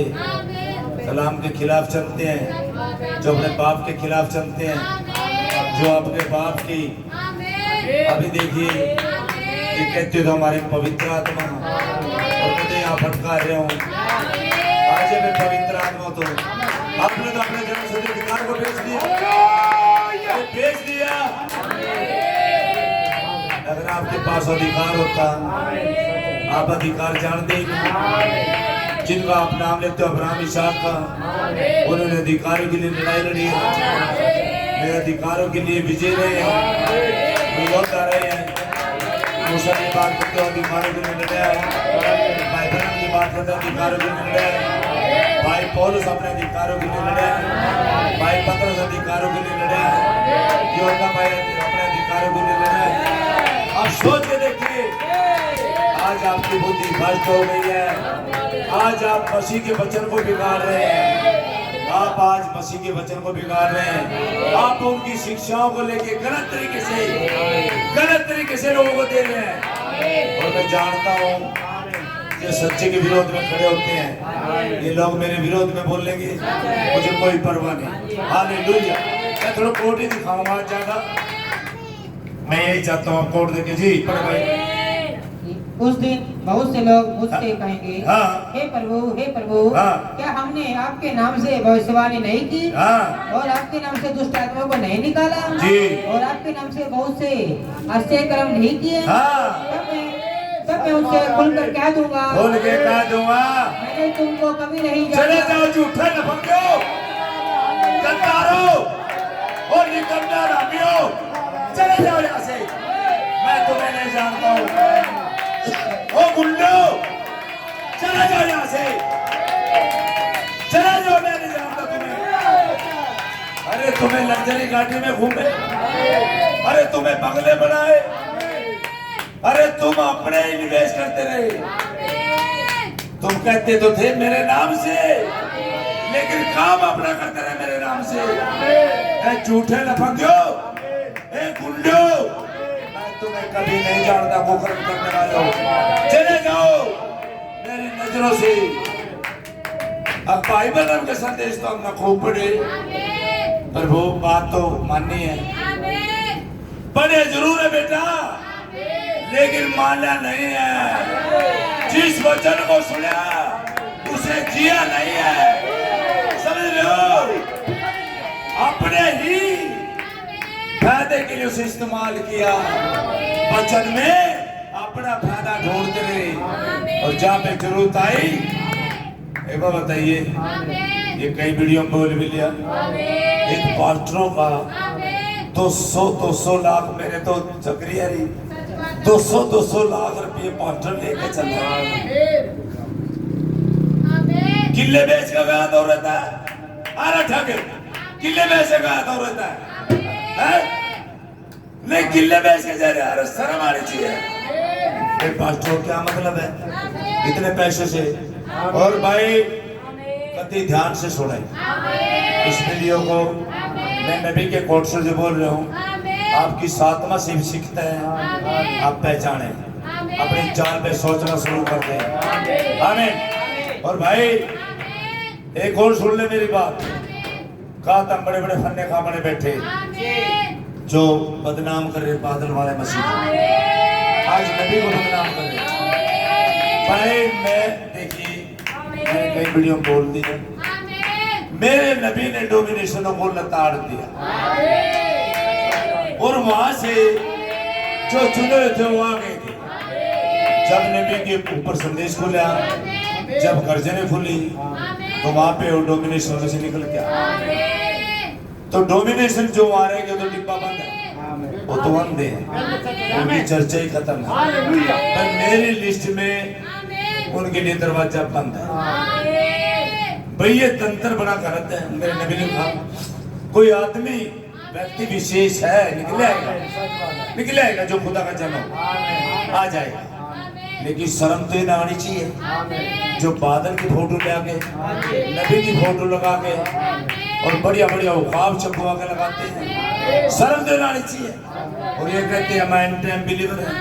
कलाम के खिलाफ चलते हैं, जो अपने बाप के खिलाफ चलते हैं, जो अपने बाप की, अभी देखिए ये कहते हो हमारे पवित्र आत्मा और मुझे यहाँ भटका रहे हूँ। आज मैं पवित्र आत्मा तो आपने तो अपने जन्म से अधिकार को बेच दिया, बेच दिया। अगर आपके पास अधिकार होता, आप अधिकार जानते ही नहीं। जिनका आप नाम लेते हो अब्राहम, इसहाक का, उन्होंने अधिकारों के लिए लड़ाई लड़ी है, मेरे अधिकारों के लिए विजय रहे हैं, विरोध कर रहे हैं। मूसा की बात करते हो अधिकारों के लिए लड़ा है, भाई बहन की बात करते हो अधिकारों के लिए लड़ा है, भाई पौलुस अपने अधिकारों के लिए लड़ा है, भाई पतरस अधिकारों के लिए लड़ा है, यूहन्ना भाई अपने अधिकारों के लिए लड़ा है। आप सोच के देखिए, आज आपकी बुद्धि भ्रष्ट हो गई है। आज आप मसीह के वचन को बिगाड़ रहे हैं, आप आज मसीह के वचन को बिगाड़ रहे हैं। आप उनकी शिक्षाओं को लेके गलत तरीके से लोगों को दे रहे हैं। और मैं जानता हूँ ये सच्चे के विरोध में खड़े होते हैं, ये लोग मेरे विरोध में बोलेंगे, मुझे कोई परवाह नहीं। हालेलुया। मैं थोड़ा कोट ही दिखाऊंगा आज ज्यादा, मैं यही चाहता हूँ कोट देखे जी पढ़ भाई।
उस दिन बहुत से लोग मुझसे कहेंगे,
हाँ।
हे प्रभु,
हाँ।
क्या हमने आपके नाम से भविष्यवाणी नहीं की,
हाँ।
और आपके नाम से दुष्ट आत्माओं को नहीं निकाला,
जी।
और आपके नाम से बहुत से आश्चर्य कर्म नहीं किए,
हाँ।
तब मैं उनसे खुलकर क्या दूंगा,
खोल के कह दूंगा,
मैंने तुमको कभी नहीं
चले
जाना।
जाओ झूठे लफंगियों, गद्दारों और निकम्मे हरामियों, चले जाओ यहाँ से, मैं तुम्हें नहीं जानता हूँ। ओ गुंडो, चले जाओ यहाँ से, चले जाओ, मैं नहीं जानता तुम्हें। अरे तुम्हें लग्जरी गाड़ी में घूमे, अरे तुम्हें बंगले बनाए, अरे तुम अपने ही निवेश करते रहे। तुम कहते तो थे मेरे नाम से, लेकिन काम अपना करते रहे मेरे नाम से। ए झूठे लफंगियों, ए गुंडो, मैं तुम्हें कभी नहीं जानता, कुकर्म करने वालों, चले जाओ मेरी नजरों से। अब बाइबल के संदेश तो हम खूब पढ़े, पर वो बात तो माननी है, पढ़े जरूर है बेटा, लेकिन मानना नहीं है। जिस वचन को सुना से जिया नहीं है, समझ रहे हो? अपने ही फायदे के लिए उसे इस्तेमाल किया। वचन में अपना फायदा ढूंढते रहे और जहां पे जरूरत आई, एक बार बताइए, ये कई वीडियो में बोल भी लिया, एक पास्टरों का 200 लाख, मैंने तो चक्रिया रही 200 लाख रुपये पास्टर लेके चल रहा है। किले बेच का गया तो रहता है, अरे ठग किले बेच के गया तो रहता है? नहीं, किले बेच के जा रहा है, शर्म आनी चाहिए। पास्टर क्या मतलब है इतने पैसे से? और भाई कति ध्यान से सुने इस वीडियो को, मैं नबी के कोट से जो बोल रहा हूँ, आपकी सातवां सिर्फ सीखते हैं, आप पहचाने, अपने चाल पे सोचना शुरू कर दें। आमीन। और भाई एक और सुन ले मेरी बात, कहा था बड़े बड़े फन्ने खामने बैठे जो बदनाम कर रहे बादल वाले मसीह, आज नबी को बदनाम कर रहे। भाई मैं देखिए, मैंने कई वीडियो बोल दी है, मेरे नबी ने डोमिनेशनों को लताड़ दिया और वहां से जो चुने थे वो आ गए थे। जब नबी के ऊपर संदेश खुला, जब गर्जने खुली, तो वहां पे वो डोमिनेशन में से निकल गया। तो डोमिनेशन जो आ रहे हैं तो डिब्बा बंद है, वो तो अंधे हैं, उनकी चर्चा ही खत्म है। पर मेरी लिस्ट में उनके लिए दरवाजा बंद है। भाई ये तंत्र बना कर रखते हैं। मेरे नबी ने कहा कोई आदमी व्यक्ति विशेष है, निकले आएगा जो खुदा का जन्म आ जाएगा, लेकिन शर्म तो ना आनी चाहिए। जो बादल की फोटो ले आके, नबी की फोटो लगा के और बढ़िया बढ़िया ख्वाब छपवा के लगाते हैं, शर्म तो ना आनी चाहिए। और ये कहते हैं हम एंड टाइम बिलीवर हैं,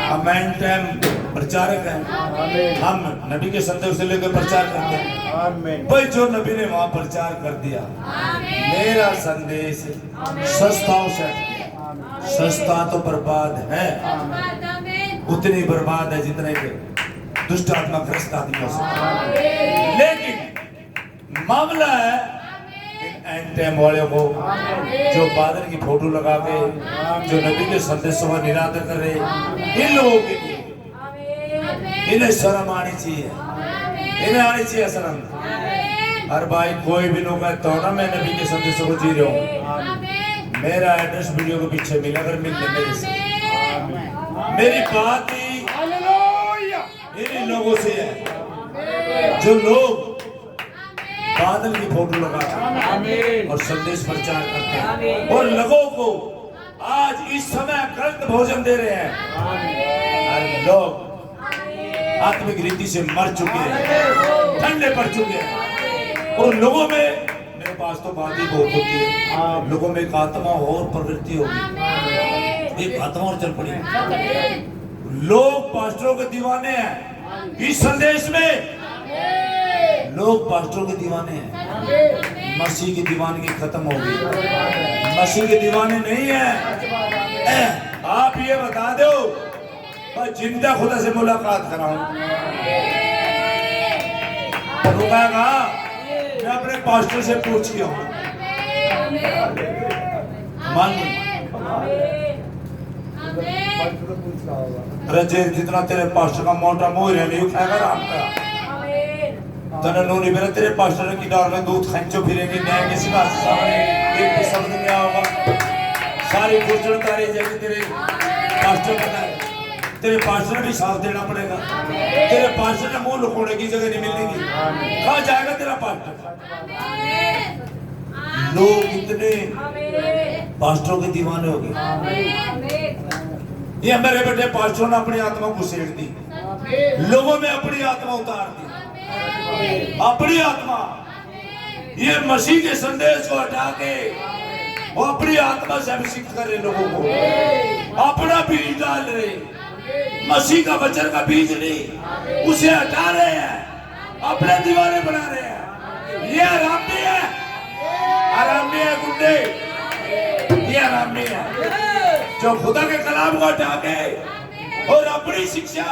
हम एंड टाइम प्रचारक हैं, हम नबी के संदेश से लेकर प्रचार करते हैं। भाई जो नबी ने वहां प्रचार कर दिया, मेरा संदेश सस्ता सस्ता तो बर्बाद है, उतनी बर्बाद है जितने के दुष्ट आत्मा ग्रस्त आदमियों से। लेकिन मामला है एंड टाइम वाले को जो बादल की फोटो लगा के जो नबी के संदेशों का निरादर कर रहे, इन लोगों के लिए इन्हें शर्म आनी चाहिए, इन्हें आनी चाहिए शर्म। हर भाई कोई भी लोग कहता हो ना मैं नबी के संदेशों को जी रहा हूँ, मेरा एड्रेस वीडियो के पीछे मिला, अगर मिल ले मेरे से। मेरी बात ही इन लोगों से है जो लोग बादल की फोटो लगाते और संदेश प्रचार करते हैं और लोगों को आज इस समय गलत भोजन दे रहे हैं। लोग आत्मिक रीति से मर चुके हैं, ठंडे पड़ चुके हैं और लोगों में, मेरे पास तो बात ही बहुत होती है, लोगों में एक आत्मा और प्रवृत्ति होगी, एक आत्मा और चल पड़ी। लोग पास्टरों के दीवाने हैं, इस संदेश में लोग पास्टरों के दीवाने हैं। मसीह की दीवानगी खत्म हो गई, मसीह के दीवाने नहीं है। आप ये बता दो मैं जिंदा खुदा से मुलाकात कराऊं, रुकाएगा? मैं अपने पास्टर से पूछ के आऊं, मान अरे जितना तेरे पास्टर का मोटा मोह नहीं उठाएगा राम का तने नूनी मेरे तेरे पास्टर की डाल में दूध खंचो फिरेंगे, न्याय किसी का सामने एक भी शब्द नहीं आएगा, सारी खुर्चन तारी जाएगी तेरे पास्टर बताए। तेरे पास्टर भी साथ देना पड़ेगा, तेरे पास्टर ने मुंह लुकोने की जगह नहीं मिलेगी, कहाँ जाएगा तेरा पास्टर? लोग इतने पास्टरों के दीवाने हो गए। ये मेरे बेटे पास्टरों ने अपनी आत्मा को सेक दी, लोगों में अपनी आत्मा उतार दी, अपनी आत्मा। ये मसीह के संदेश को हटा के वो अपनी आत्मा से अभिषेक कर रहे लोगों को, अपना बीज डाल रहे, मसीह का वचन का बीज नहीं, उसे हटा रहे हैं, अपने दीवाने बना रहे हैं। ये आरामी है, आरामी है गुंडे, ये आरामी है जो खुदा के कलाम को हटा के और अपनी शिक्षा,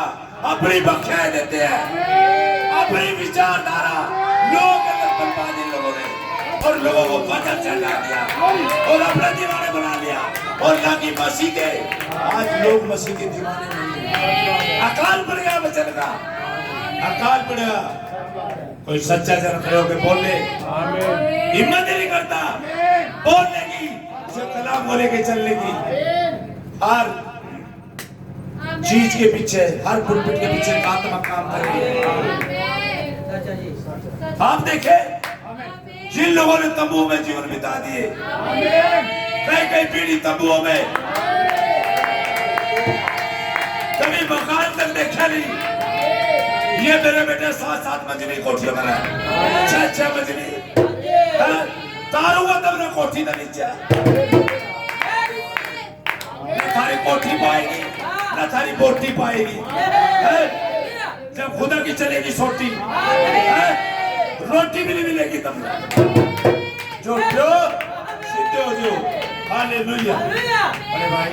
अपनी बख्शाएं देते हैं। अपनी विचारधारा लोगों के अंदर पनपा दी लोगों ने, और लोगों को वचन से हटा दिया और अपने दीवाने बना लिया, और ना कि मसीह के। आज लोग मसीह के दीवाने नहीं हैं। अकाल पड़ गया वचन का, अकाल पड़ गया। कोई सच्चा जन खड़े होकर बोले, हिम्मत ही नहीं करता बोलने की, कलाम बोले के चलने की। हर चीज के पीछे, हर पुलपिट के पीछे आत्मा काम कर रही है। आप देखे जिन लोगों ने तंबुओं में जीवन बिता दिए, कई कई पीढ़ी तंबुओं में, कभी मकान तक देखा नहीं। ये मेरे बेटे 7-7 मंजिली कोठियों में रहे, 6-6 मंजिली, तारों का तब न कोठी था नीचे। थारी कोठी पाएगी ना थारी बोटी पाएगी। जब खुदा की चलेगी सोटी, रोटी भी नहीं मिलेगी तब। जो सीधे हो जो। हालेलुया। अरे भाई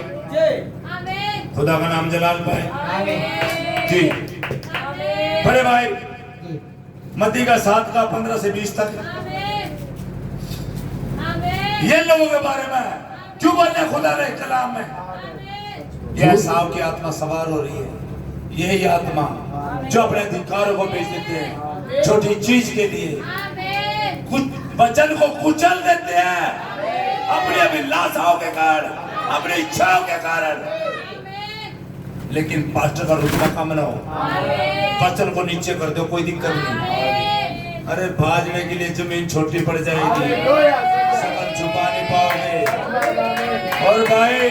खुदा का नाम जलाल पाए जी। बड़े भाई मत्ती का 7 का 15 से 20 तक ये लोगों के बारे में क्यों बोलने खुदा ने कलाम में। यह साव की आत्मा सवार हो रही है, यही आत्मा जो अपने अधिकारों को बेच देते हैं छोटी चीज के लिए, कुछ वचन को कुचल देते हैं अपनी अभिलाषाओं के कारण, अपनी इच्छाओं के कारण। लेकिन पास्टर का रुतबा कम ना हो, वचन को नीचे कर दो, कोई दिक्कत नहीं। अरे भाजने के लिए जमीन छोटी पड़ जाएगी, सकल छुपा नहीं पाओगे। और भाई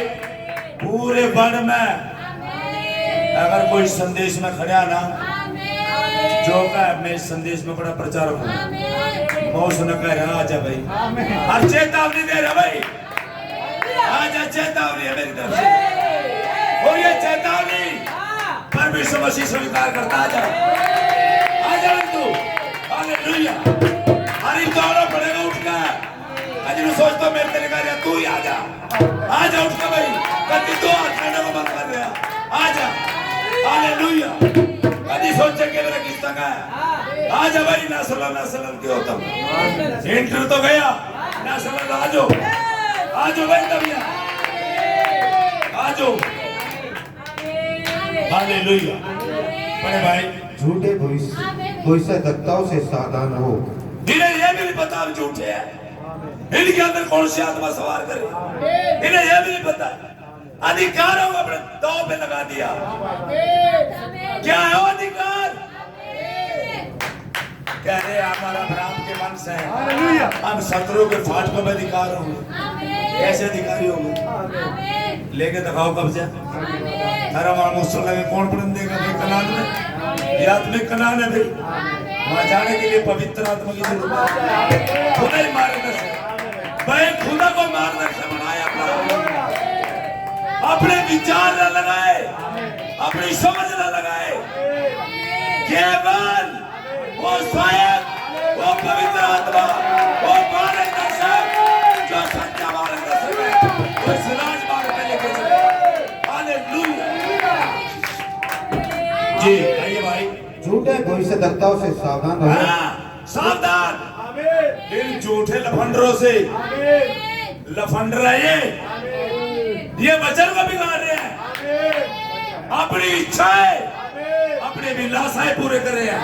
पूरे वन में अगर कोई संदेश में खड़ा ना, जो का मैं संदेश में बड़ा प्रचार हूँ, मौसम कह रहा आजा भाई, हर चेतावनी दे रहा भाई, आजा चेतावनी है मेरी तरफ से। और ये चेतावनी परमेश्वर मसीह स्वीकार करता, आजा आजा तू। हालेलुया। हरी दौड़ा पड़ेगा उठकर, अजनू सोचता मेरे तेरे का तू ही आजा, आजा उठ के भाई, कभी दो हाथ करने को बंद कर दिया, आजा। हालेलुया। कभी सोचे कि मेरा किस्ता का है, आजा भाई। नासलन के होता इंटरव्यू तो गया, नासलन आजो आजो भाई, तभी आजो। हालेलुया। बड़े भाई
झूठे भविष्यद्वक्ताओं से सावधान रहो।
इन्हें यह भी नहीं पता हम झूठे हैं, इनके अंदर कौन सी आत्मा सवार करे, इन्हें यह भी नहीं पता। अधिकारों को अपने दांव पे लगा दिया। क्या है वो अधिकार? कह रहे हमारा राम के वंश है, हम शत्रु के फाटकों में अधिकार होंगे। कैसे अधिकारी होंगे? लेके दिखाओ कब्जा। हमारा मुस्लिम लगे कौन प्रण देगा भाई कनान में? ये आत्मिक कनान है भाई, वहां जाने के लिए पवित्र आत्मा की जरूरत है। खुदा ही मार्गदर्शन भाई, खुदा को मार्गदर्शन बनाया अपने विचार न लगाए, अपनी समझ न लगाए, केवल वो स्वयं, वो पवित्र आत्मा, वो मार्गदर्शक जो सच्चा मार्गदर्शक है, वो इस राज मार्ग पे लेके चले। हालेलुया। जी आइए भाई।
झूठे भविष्यद्वक्ताओं से सावधान रहो।
हाँ, सावधान। इन झूठे लफंडरों से, लफंडर ये वचन को बिगाड़ रहे हैं, अपनी इच्छाएं, अपनी अभिलाषाएं पूरे कर रहे हैं।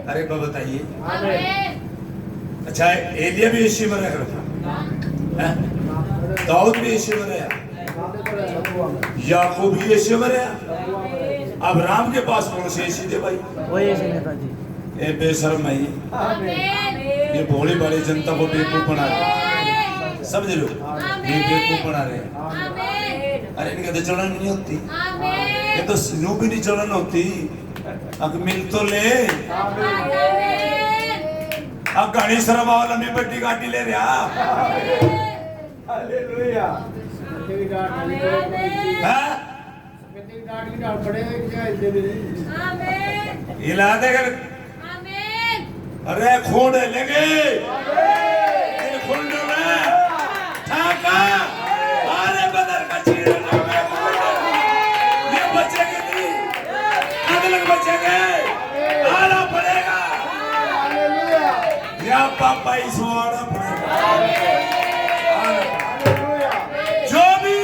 अरे बताइए, अच्छा एलिया भी यीशु में रह था, दाऊद भी यीशु में रहा, याकूब भी यीशु में रहा। अब राम के पास कौन से यीशु थे भाई? ये बेशर्म है, ये भोली भाली जनता को बेवकूफ बना रहे, समझ लो, ये बेवकूफ बना रहे हैं। अरे इनके तो चलन नहीं होती, ये तो सिनू भी नहीं चलन होती। अब मिल तो ले, अब गाड़ी शर्मा वाला में बड्डी गाड़ी ले रहा। हालेलुया। हिला दे कर, अरे खोड़ लेंगे खोड़ ठाका, अरे बदर का चीड़ ये बचेगी नहीं, अगले बचेंगे, आना पड़ेगा। पापा ही सुहाना जो भी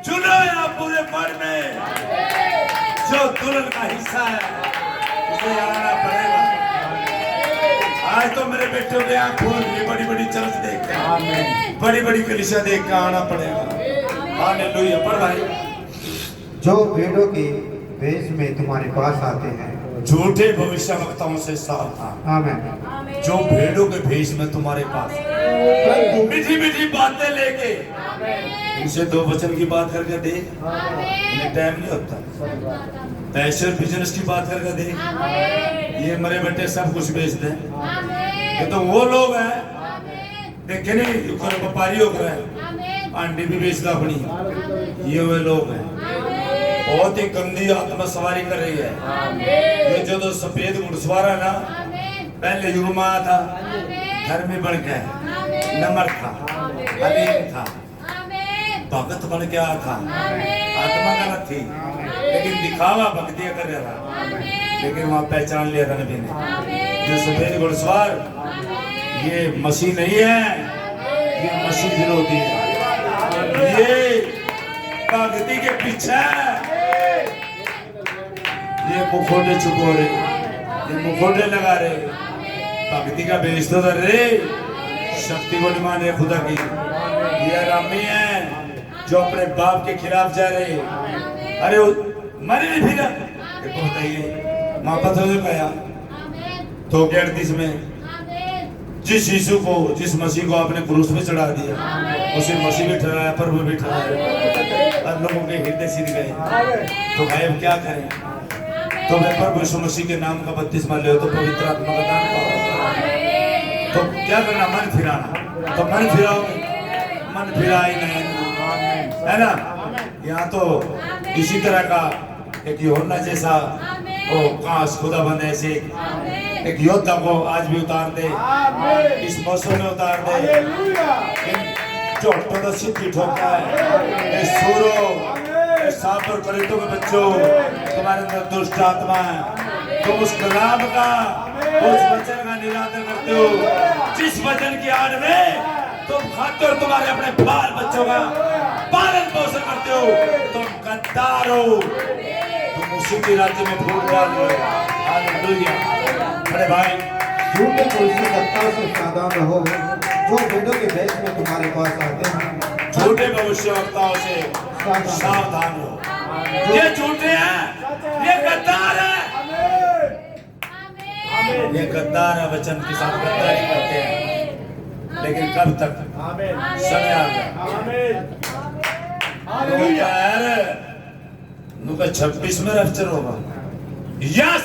चुनो या पूरे मन में जो दुल्हन का हिस्सा है उसे आना पड़ेगा। आज तो मेरे बेटों के आंख खोल के बड़ी बड़ी चर्च देख के बड़ी बड़ी कलीसिया देख के आना पड़ेगा। हालेलुया। पढ़ भाई।
जो भेड़ों के भेष में तुम्हारे पास आते हैं,
झूठे भविष्यवक्ताओं से सावधान।
आमीन।
जो भेड़ों के भेष में तुम्हारे पास मीठी मीठी बातें लेके इनसे दो वचन की बात करके दे, इन्हें टाइम नहीं होता। पैसे और बिजनेस की बात करके दे, ये मरे बेटे सब कुछ बेच दें। ये तो वो लोग हैं देखे नहीं व्यापारी हो गए, अंडे भी बेचता अपनी, ये वे लोग हैं। बहुत ही गंदी आत्मा सवारी कर रही है। ये जो तो सफेद घुड़सवार है ना, पहले युरमा था, घर में बढ़ गया, नमर था, अलीम था, भगत बन के आया था, आत्मा गलत थी लेकिन दिखावा भक्ति कर रहा था। लेकिन वहां पहचान लिया था नबी ने, जो सफेद घुड़सवार ये मसीह नहीं है, ये मसीह विरोधी है, ये भक्ति के पीछे, ये मुखोटे छुपो रहे, ये मुखोटे लगा रहे, भक्ति का भेष तो कर रहे, शक्ति को नहीं मान रहे खुदा की। ये रामी है जो अपने बाप के खिलाफ जा रहे। अरे मरे नहीं फिर देखो बताइए, माँ पता तो कहा तो 38 में जिस यीशु को, जिस मसीह को आपने क्रूस में चढ़ा दिया, उसे मसीह भी ठहराया, प्रभु भी ठहराया, और लोगों के हृदय सिर गए। तो भाई अब क्या करें? तो मैं प्रभु यीशु मसीह के नाम का बपतिस्मा ले तो पवित्र आत्मा का दान पाओ। तो क्या करना? मन फिराना। तो मन फिराओगे, मन फिरा ही नहीं है ना। यहाँ तो इसी तरह का एक यूहन्ना जैसा वो काश खुदा बंद ऐसे एक योद्धा को आज भी उतार दे, इस मौसम में उतार दे। जो तो सिद्धि ठोका है, सूरो सांप और कलेतों के बच्चों, तुम्हारे अंदर दुष्ट आत्मा है, तुम उस कलाम का, उस वचन का निरादर करते हो, जिस वचन की आड़ में तुम खाते हो, तुम्हारे अपने बाल बच्चों का पालन पोषण करते हो, तुम गद्दार हो, तुम उसी के राज्य में फूट डाल रहे हो। हालेलुया। बड़े भाई,
झूठे भविष्यवक्ताओं से सावधान रहो, जो भेड़ों के भेष में तुम्हारे पास आते हैं।
झूठे भविष्यवक्ताओं से सावधान हो। ये झूठे हैं, ये गद्दार है, ये गद्दार है, वचन के साथ गद्दारी करते हैं। लेकिन कब तक? समय आ गया। 26 में रैप्चर होगा। यस,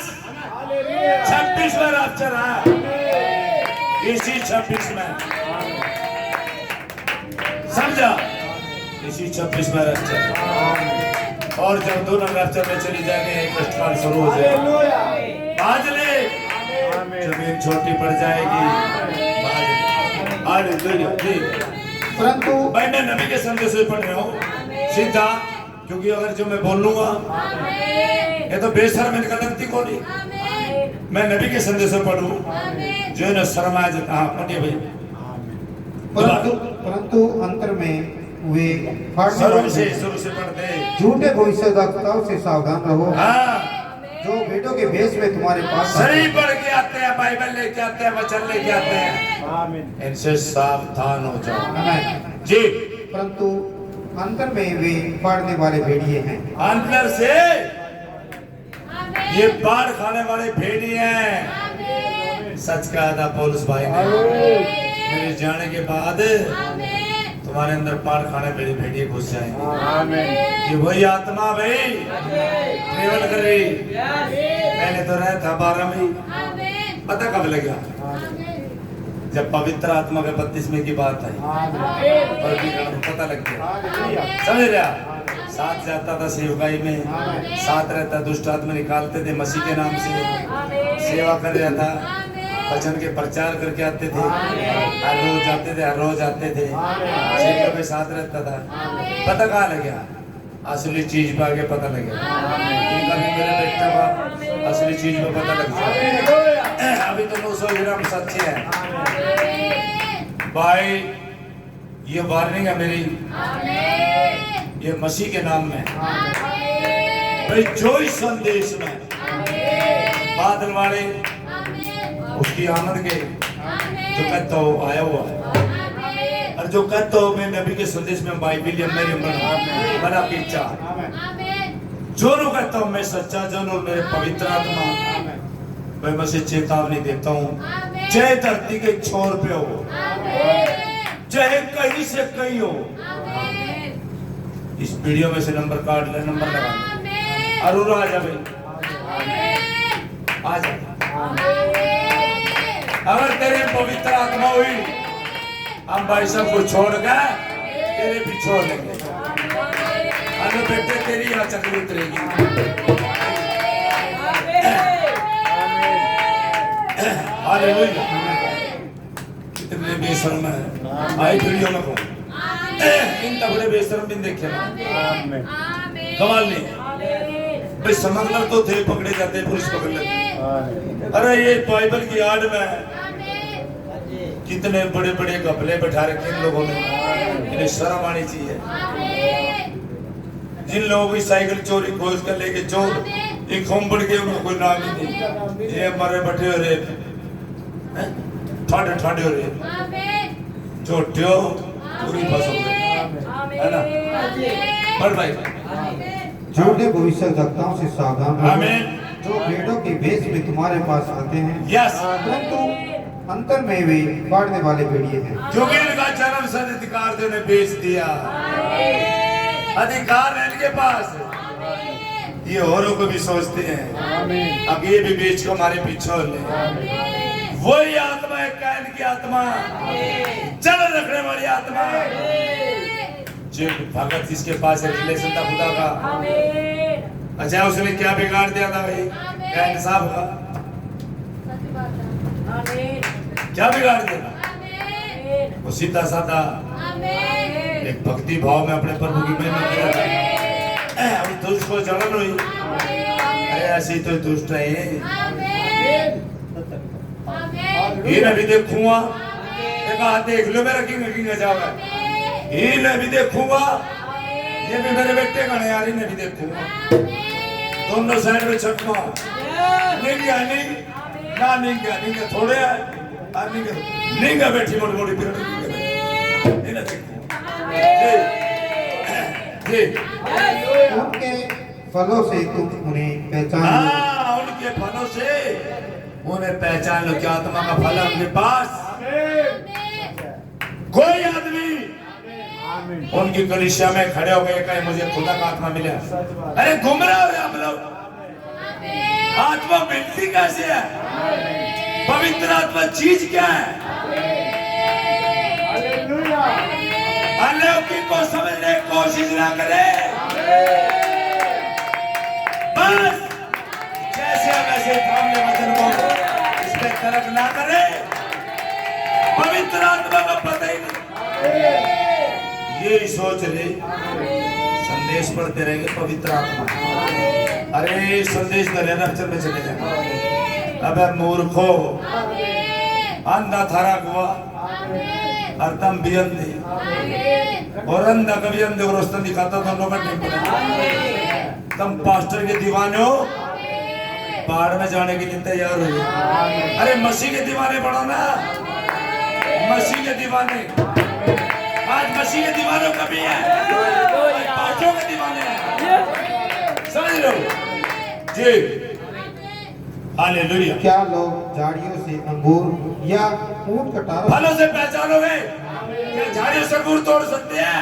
26 में रैप्चर है, इसी 26 में, समझा? इसी 26 में रैप्चर। और जब दोनों रैप्चर में चली जाएंगे, एक कष्टकाल शुरू हो जाएगा। आज ले जमीन छोटी पड़ जाएगी।
परंतु
भाई मैं नबी के संदेश से पढ़ रहा हूँ सीधा, क्योंकि अगर जो मैं बोलूंगा ये तो बेशर्म में गलती को नहीं। मैं नबी के संदेश से पढ़ूं जो है ना शर्मा जाता। हाँ पढ़िए भाई।
परंतु अंतर में वे
शुरू से पढ़ते।
झूठे भविष्यवक्ताओं से सावधान रहो,
हाँ,
जो भेड़ों के भेष में तुम्हारे पास
सही पढ़ के आते हैं, बाइबल लेके आते हैं, वचन लेके आते हैं, इनसे सावधान हो जाओ। जी।
परंतु अंतर में वे फाड़ने वाले भेड़िए हैं।
अंदर से ये बाढ़ खाने वाले भेड़िए हैं। सच कहा था पौलुस भाई ने, मेरे जाने के बाद तुम्हारे अंदर बाढ़ खाने वाले भेड़िए घुस जाएंगे। ये वही आत्मा भाई ट्रेवल कर रही। मैंने तो रहा था 12 में, पता कब लगा? जब पवित्र आत्मा के बपतिस्मे की बात आई और पता लग गया। समझ रहा? साथ जाता था सेवकाई में, साथ रहता, दुष्ट आत्मा निकालते थे मसीह के नाम से, सेवा कर रहा था, वचन के प्रचार करके आते थे, हर रोज जाते थे, हर रोज आते थे, सेवकों के साथ रहता था। पता कहाँ लग गया? असली चीज पे आगे पता लग गया। कभी मेरे बेटे का असली चीज पे पता लग गया। अभी तो 900 ग्राम सच्चे हैं, भाई ये वार्निंग है मेरी, ये मसीह के नाम में भाई, जो इस संदेश में बादल वाले उसकी आमद के जो कहता हो आया हुआ है, और जो कहता हो मैं नबी के संदेश में भाई विलियम मेरी बना की इच्छा, जो लोग कहता हूँ मैं सच्चा जन और मेरे पवित्र आत्मा, मैं बस चेतावनी देता हूँ, चाहे धरती के छोर पे हो, चाहे कहीं से कहीं हो, इस वीडियो में से नंबर कार्ड ले, नंबर लगा अरुण आ जा भाई, आ जा। अगर तेरे पवित्र आत्मा हुई, हम भाई सब को छोड़ के तेरे भी छोड़ लेंगे। अरे बेटे तेरी यहाँ चक्री उतरेगी। हालेलुया। कितने बेशर्म है, आई वीडियो में को इन तबड़े बेशर्म भी देखे ना, कमाल नहीं भाई। समगलर तो थे, पकड़े जाते, पुलिस पकड़ लेते। अरे ये बाइबल की आड़ में कितने बड़े बड़े घपले बैठा रखे इन लोगों ने, इन्हें शर्म आनी चाहिए। जिन लोगों की साइकिल चोरी खोज कर लेके चोर एक होम बढ़ गए, उनको कोई नाम ही नहीं, ये मरे बैठे हो रहे, ठाडे ठाडे हो रहे, छोटियो पूरी फसल है ना। बढ़ भाई,
झूठे भविष्यद्वक्ताओं से सावधान रहो,
आमीन।
जो भेड़ों के भेष में तुम्हारे पास आते हैं,
यस,
परंतु अंतर में वे फाड़ने वाले भेड़िए हैं।
जो कि इनका जन्म से अधिकार देने बेच दिया, अधिकार है इनके पास, ये औरों को भी सोचते हैं अब ये भी बेच को हमारे पीछे हो ले। वही आत्मा है कैन की आत्मा, जलन रखने वाली आत्मा, जो भगत जिसके पास है रिलेशन था खुदा का। अच्छा उसने क्या बिगाड़ दिया था भाई कैन साहब का, क्या बिगाड़ दिया? वो सीधा साधा एक भक्ति भाव में अपने प्रभु की महिमा किया, तुझ को जलन हुई, अरे ऐसी तो दुष्ट है ये मैं भी देखूंगा, देख लो मेरा किंग जाओगा, ये मैं भी देखूंगा, ये भी मेरे बेटे का यार, मैं भी देखूंगा। दोनों साइड में छटमा नहीं ना, नहीं थोड़े नहीं बैठी मोटी मोटी
उनके फलों से तुम उन्हें पहचान लो।
उनके फलों से उन्हें पहचान लो। क्या आत्मा का फल है उनके पास? कोई आदमी उनकी कलीसिया में खड़े हो गए कहे मुझे खुदा का आत्मा मिला, अरे गुमराह हो आप लोग। आत्मा मिलती कैसे है? पवित्र आत्मा चीज क्या है? अलौकिक को समझने की कोशिश ना करे, बस जैसे वैसे सामने वचन को इस पे तर्क ना करे। पवित्र आत्मा का पता ही नहीं, ये सोच ले संदेश पढ़ते रहेंगे पवित्र आत्मा, अरे संदेश तो लेना पिक्चर में चले जाए। अबे मूर्खो, अंधा थारा हुआ अर्थम भी अंधे और अंधा कभी अंधे को रास्ता दिखाता दोनों का नहीं पड़ा। तुम पास्टर के दीवाने हो, पहाड़ में जाने के लिए तैयार हो। अरे मसीह के दीवाने पढ़ो ना, मसीह के दीवाने। आज मसीह के दीवानों कभी है, पास्टरों के दीवाने हैं, समझ लो जी। हालेलुया।
क्या लोग झाड़ियों से अंगूर या ऊंट कटारों
फलों से पहचानोगे? क्या झाड़ियों से अंगूर तोड़ सकते हैं?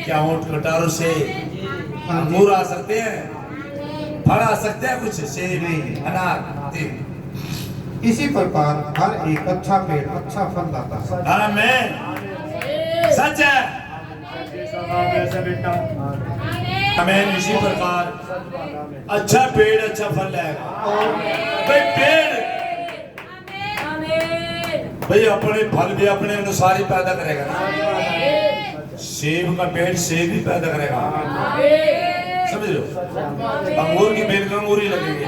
क्या ऊंट कटारों से अंगूर आ सकते हैं? फल आ सकते हैं? कुछ सेब नहीं, अनार तीन।
इसी प्रकार हर एक अच्छा पेड़ अच्छा फल लाता है।
आमीन, सच है। आमीन। इसी प्रकार अच्छा पेड़ अच्छा फल लाएगा। भाई पेड़ भाई अपने फल भी अपने अनुसार ही पैदा करेगा ना। सेब का पेड़ सेब ही पैदा करेगा, समझ लो। अंगूर की बेल का अंगूर ही लगेंगे,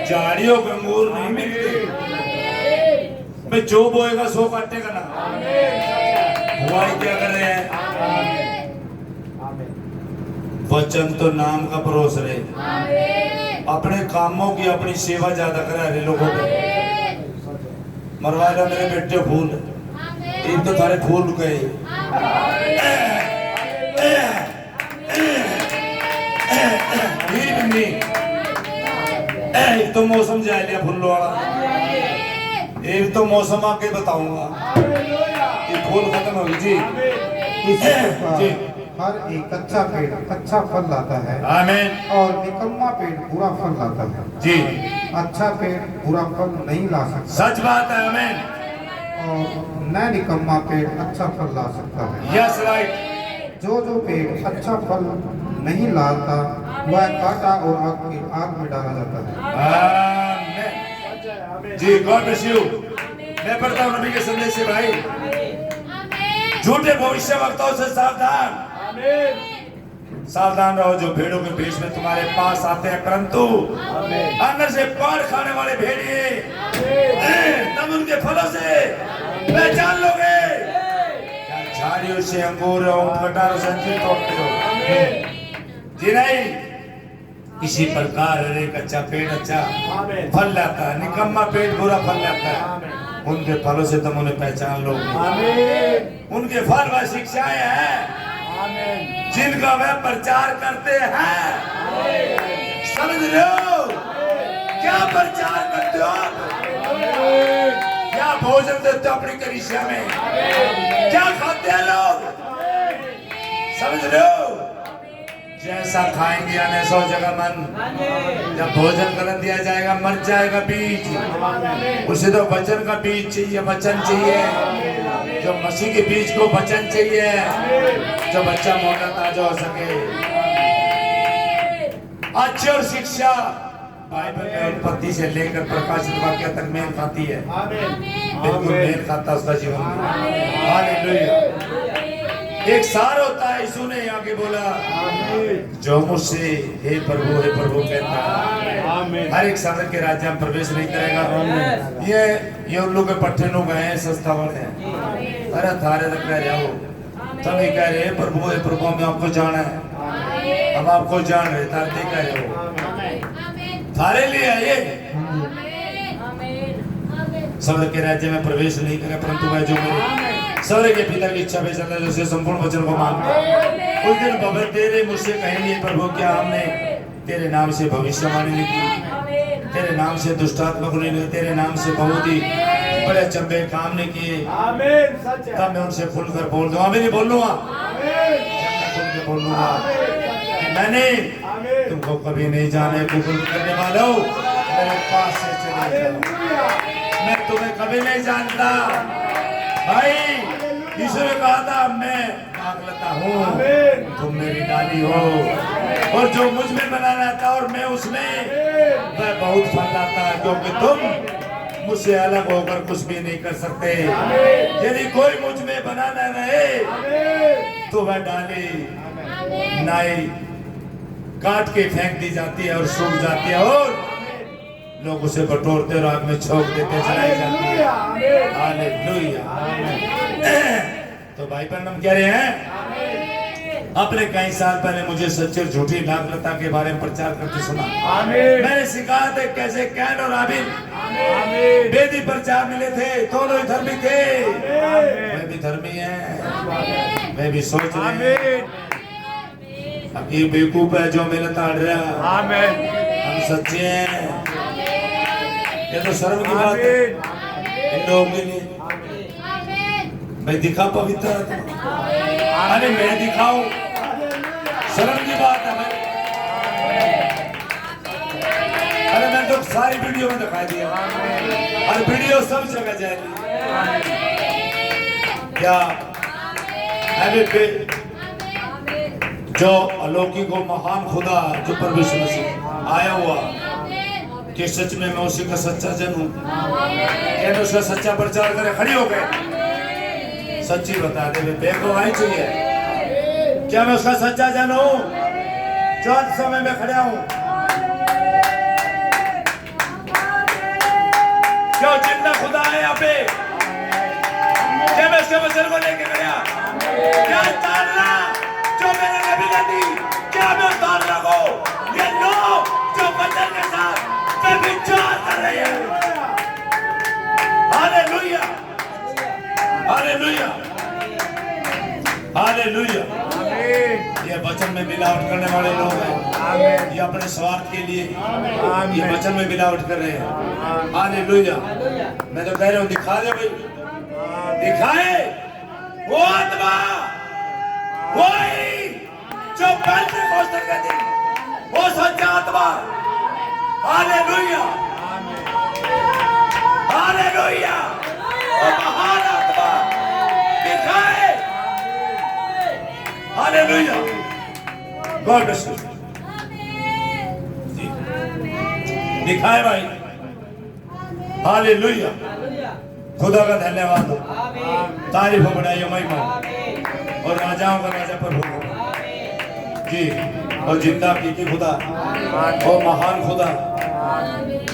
झाड़ियों के अंगूर नहीं मिलते। मैं जो बोएगा सो काटेगा ना। बुआई क्या कर रहे हैं? वचन तो नाम का परोस रहे, अपने कामों की अपनी सेवा ज्यादा करा रहे लोगों को। मरवाएगा मेरे बेटे फूल, इन तो थारे फूल गए। एक तो मौसम जा लिया फूलों वाला, एक तो मौसम आके बताऊंगा। ये फूल खत्म हो गई जी।
इसी प्रकार हर एक अच्छा पेड़ अच्छा फल लाता है
आमीन
और निकम्मा पेड़ बुरा फल लाता है
जी।
अच्छा पेड़ बुरा फल नहीं ला सकता
सच बात है आमीन।
और न निकम्मा पेड़ अच्छा फल ला सकता है।
Yes right.
जो पेड़ अच्छा फल नहीं लाता वह काटा और आग में डाला जाता है।
आमीन जी। God bless you. मैं पढ़ता हूँ नबी के संदेश से भाई। झूठे भविष्यवक्ताओं से सावधान, सावधान रहो जो भेड़ों के बीच में तुम्हारे पास आते हैं परंतु अंदर से पाड़ खाने वाले भेड़िए। तब उनके फलों से पहचान लोगे। क्या झाड़ियों से अंगूर और कटारों से अंजीर तोड़ते हो? जी नहीं। इसी प्रकार एक अच्छा पेड़ अच्छा फल लाता है, निकम्मा पेड़ बुरा फल लाता है। उनके फलों से तुम उन्हें पहचान लोगे। उनके फल व शिक्षाएं हैं जिनका वे प्रचार करते हैं। समझ रहे हो? क्या प्रचार करते हो? क्या भोजन देते हो अपनी कलीसिया में? क्या खाते हैं लोग? समझ रहे हो? जैसा खाएंगे अनैसा हो जाएगा मन। जब भोजन गलत दिया जाएगा मर जाएगा बीज। उसे तो वचन का बीज चाहिए, वचन चाहिए। जो मसीह के बीज को वचन चाहिए, जो बच्चा मोटा ताजा हो सके। अच्छी और शिक्षा बाइबल में उत्पत्ति से लेकर प्रकाशित वाक्य तक मेल खाती है। बिल्कुल मेल खाता उसका जीवन। हालेलुया। एक सार होता है, यीशु ने आगे बोला जो मुझसे हे प्रभु कहता है हर एक साधक के राज्य में प्रवेश नहीं करेगा। ये उन लोग के पट्टे लोग हैं, सस्ता वाले हैं। अरे थारे तक कह रहे हो, तभी कह रहे प्रभु हमें आपको जाना है, हम आपको जान रहे तारे कह रहे हो थारे लिए है ये। स्वर्ग के राज्य में प्रवेश नहीं करेगा परंतु वह जो मेरे स्वर्ग के पिता की इच्छा पे चलता है, जो संपूर्ण वचन को मानता है। उस दिन बाबा तेरे मुझसे कहेंगे प्रभु क्या हमने तेरे नाम से भविष्यवाणी नहीं की, तेरे नाम से दुष्टात्मा को नहीं, तेरे नाम से बहुत ही बड़े चंबे काम नहीं किए। तब मैं उनसे खुलकर बोल दूंगा। मैं नहीं बोल लूंगा, खुल के बोल लूंगा मैंने तुमको कभी नहीं जाने। कुफर करने वालों मेरे पास से चले जाओ, मैं तुम्हें कभी नहीं जानता। भाई यीशु ने कहा था मैं पागलता हूँ, तुम मेरी डाली हो, और जो मुझ में बना रहता और मैं उसमें, वह बहुत फल लाता है, क्योंकि तुम मुझसे अलग होकर कुछ भी नहीं कर सकते। यदि कोई मुझ में बना न रहे तो वह डाली नाई काट के फेंक दी जाती है और सूख जाती है, और लोग उसे बटोरते और आग में छोक देते जलाई जाती है। हालेलुया। तो भाई पर हम कह रहे हैं आपने कई साल पहले मुझे सच्ची और झूठी नागलता के बारे में प्रचार करते सुना। मैंने सिखाया था कैसे कैन और आबिल वेदी पर जा मिले थे, दोनों ही धर्मी थे। वे भी धर्मी हैं, वे भी सोच रहे हैं। अब ये बेवकूफ है जो मेरे ताड़ रहा, हम सच्चे हैं। ये तो शर्म की बात है इन लोगों के लिए। मैं दिखा पवित्र, अरे मैं दिखाऊं, शर्म की बात है। अरे मैं तो सारी वीडियो में दिखाई दिया, और वीडियो सब जगह जाएगी। क्या जो अलौकिक और महान खुदा जो परमेश्वर से आया हुआ कि सच में मैं उसी का सच्चा जन हूँ, क्या उसका सच्चा प्रचार करे? खड़ी हो गए सच्ची बता दे, बेगवाही चाहिए। क्या मैं उसका सच्चा जन हूँ जो आज समय में खड़ा हूँ? क्यों जिंदा खुदा है यहाँ पे? वचन को लेके गया। क्या उतारना जो मेरे नबी ने दी, क्या मैं उतार लगो ये लोग जो वचन के साथ व्यभिचार कर रहे हैं। Hallelujah, hallelujah, hallelujah. ये वचन में मिलावट करने वाले लोग हैं। ये अपने स्वार्थ के लिए ये वचन में मिलावट कर रहे हैं। हालेलुया। मैं तो कह रहा हूँ दिखा दे भाई, दिखाए वो आत्मा, वही जो पेंटेकोस्ते के दिन, वो सच्चा आत्मा। Hallelujah, hallelujah. वो महान आत्मा दिखाए। हालेलुया। God bless you. दिखाए भाई। हालेलुया। खुदा का धन्यवाद हो, तारीफ हो, बढ़ाई हो, महिमा और राजाओं का राजा प्रभु हो जी, और जिंदा की खुदा और महान खुदा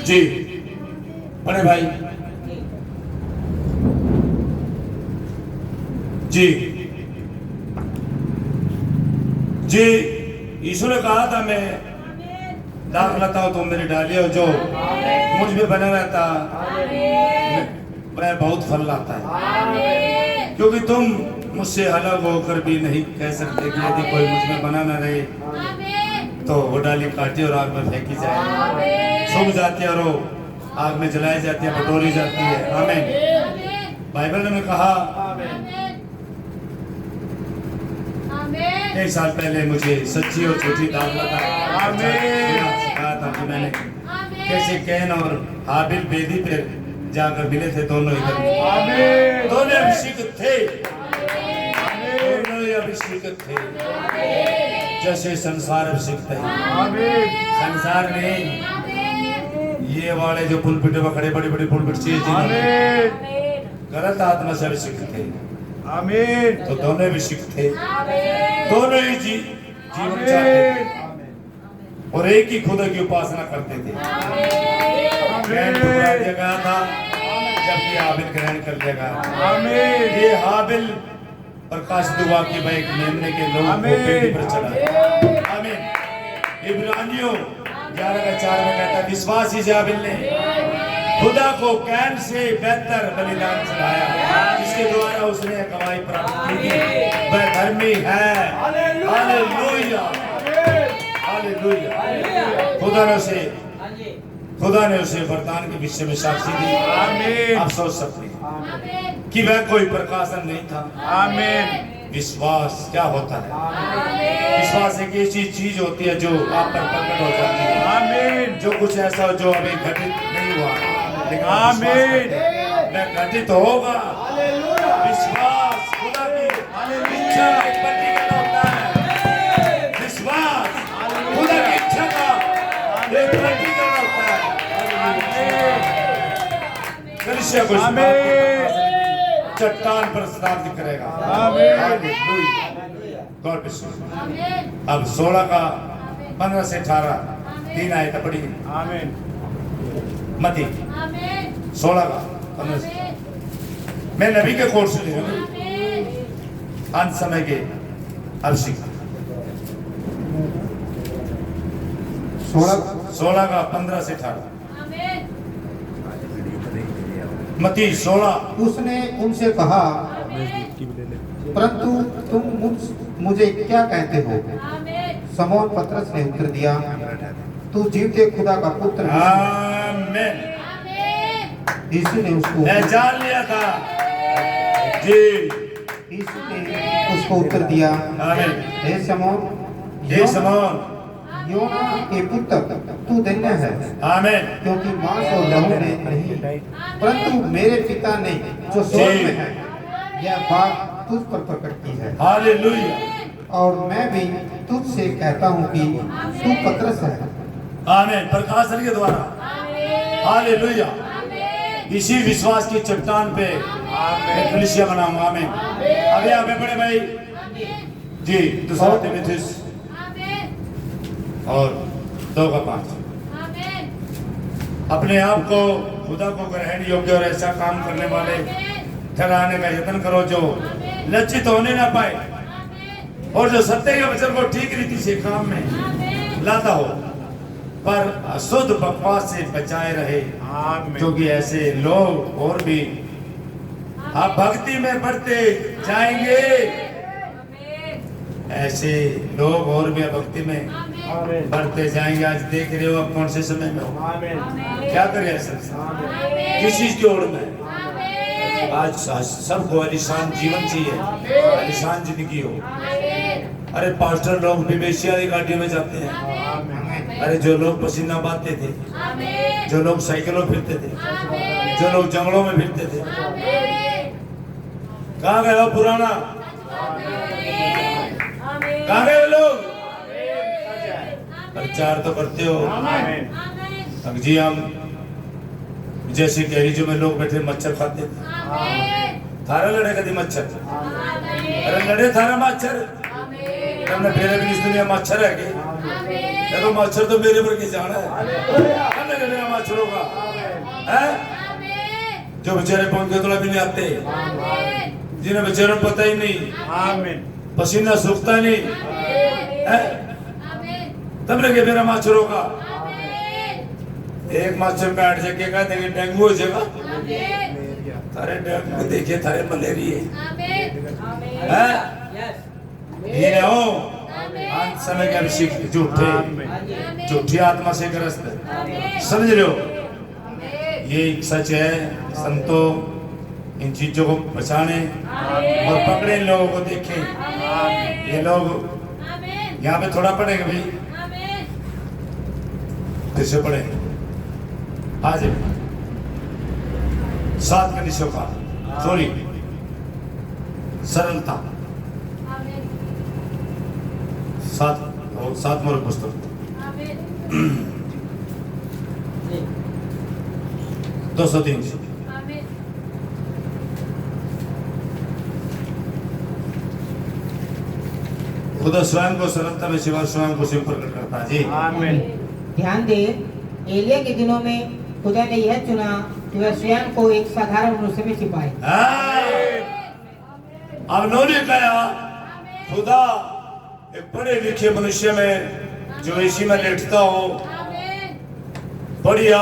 जी। बड़े भाई जी जी, यीशु ने कहा था मैं दाखिल था तुम मेरी डालिए और जो मुझ में बना रहता मैं बहुत फल लाता है, क्योंकि तुम मुझसे अलग होकर भी नहीं कह सकते कि यदि कोई मुझ में बना न रहे तो वो डाली काटी और आग में फेंकी जाए, सूख जाती है और वो आग में जलाई जाती है, बटोरी जाती है। आमीन। बाइबल में कहा, एक साल पहले मुझे सच्ची और झूठी दावत सिखाया था कि मैंने कैसे कैन और हाबिल बेदी पे जाकर मिले थे। दोनों इधर, दोनों अभिषेक थे, दोनों अभिषेक थे जैसे संसार अभिषेक है। संसार में ये वाले जो पुलपिट में खड़े बड़ी बड़ी पुलपिट चाहिए, गलत आत्मा से अभिषेक थे। आमीन। तो दोनों अभिषेक थे, दोनों ही जीवन चाहते थे और एक ही खुदा की उपासना करते थे। ग्रहण ठुकरा दिया गया था जबकि हाबिल ग्रहण कर लिया गया। ये हाबिल प्रकाश दुआ की बैक मेमने के लोग पेड़ पर चढ़ा। आमीन। इब्रानियों 11:4 में कहता है, विश्वासी हाबिल ने खुदा को कैन से बेहतर बलिदान चढ़ाया, जिसके द्वारा उसने गवाही प्राप्त की थी। वह धर्मी है। Hallelujah, hallelujah. खुदा ने उसे वरदान के विषय में साक्षी दी। आप सोच सकते हैं कि वह कोई प्रकाशन नहीं था। आमीन। विश्वास क्या होता है? विश्वास एक ऐसी चीज होती है जो आप पर प्रकट हो जाती है। आमीन। जो कुछ ऐसा हो जो अभी घटित नहीं हुआ, लेकिन आमीन मैं घटित होगा। विश्वास खुदा की इच्छा एक प्रतीक होता है। विश्वास खुदा की इच्छा का एक प्रतीक होता है। कलीसिया को चट्टान पर स्थापित करेगा। God bless you. अब 16 का 15 से 18 3 आयत पढ़ी। आमीन। मती 16 का 15 से। मैं नबी के कोर्स से अंत समय के अभिषेक 16 का 15 से 18। मती 16।
उसने उनसे कहा, परंतु तुम मुझे क्या कहते हो? समौन पतरस ने उत्तर दिया, तू जीवते खुदा का पुत्र।
आमीन।
यीशु ने उसको
जान लिया था जी।
यीशु ने उसको उत्तर दिया,
आमीन।
हे समौन, योना के पुत्र, तू धन्य है। आमीन। क्योंकि मांस और लहू ने नहीं, परंतु मेरे पिता ने जो स्वर्ग में है यह बात तुझ पर प्रकट की है। हालेलुया। और मैं भी तुझसे कहता हूँ कि तू पतरस है।
आमीन। प्रकाशन के द्वारा। हालेलुया। इसी विश्वास की चट्टान पे मैं कलीसिया बनाऊंगा। आमीन। अभी आगे बड़े भाई जी। 2 तीमुथियुस और 2:5। अपने आप को खुदा को ग्रहण योग्य और ऐसा काम करने वाले ठहराने का यत्न करो, जो लज्जित होने ना पाए और जो सत्य के वचन को ठीक रीति से काम में लाता हो, पर अशुद्ध बकवास से बचाए रहे, क्योंकि ऐसे लोग और भी आप भक्ति में बढ़ते जाएंगे। ऐसे लोग और भी भक्ति में बढ़ते जाएंगे। आज देख रहे हो आप कौन से समय में हो, क्या करें किस चीज की ओर में। आज सबको आलीशान जीवन चाहिए, आलीशान जिंदगी हो। अरे पास्टर लोग भी बेशियारी गाड़ी में जाते हैं। अरे जो लोग पसीना बहाते थे, जो लोग साइकिलों फिरते थे, जो लोग जंगलों में फिरते थे, कहाँ गए हो पुराना, कहाँ गए लोग। प्रचार तो करते हो। अब जी हम जैसे गैरिजों में लोग बैठे मच्छर खाते थे, थारा लड़े कभी मच्छर, अरे लड़े थारा मच्छर, हमने मेरे भी इस दुनिया मच्छर है कि तो मच्छर तो मेरे पर की जाना है, हमने लड़े मच्छरों का है, जो बेचारे पंखे तोड़ा भी नहीं आते, जिन्हें बेचारों को पता ही नहीं, पसीना सूखता नहीं है, तब लगे मेरा मच्छरों का। एक मच्छर काट जाके कहते हैं डेंगू हो जाएगा, थारे डेंगू देखिए, थारे मलेरिया है, ये रहो अंत समय के अभिषेक झूठे झूठी आत्मा से ग्रस्त, समझ रहे हो। ये सच है। संतों इन चीजों को बचाने और पकड़े इन लोगों को देखें। ये लोग यहाँ पे थोड़ा पढ़ेंगे भाई, फिर से पढ़े आज 7 कनिष्कों का सॉरी सरलता, 7 मूर्ख पुस्तक 203। खुदा स्वयं को सरलता में सिवा स्वयं को सिर्फ प्रकट करता है। जी
ध्यान दे, एलिया के दिनों में खुदा ने यह चुना कि वह स्वयं को एक साधारण मनुष्य में छिपाए।
अब उन्होंने कहा खुदा एक बड़े लिखे मनुष्य में जो इसी में लेटता हो, बढ़िया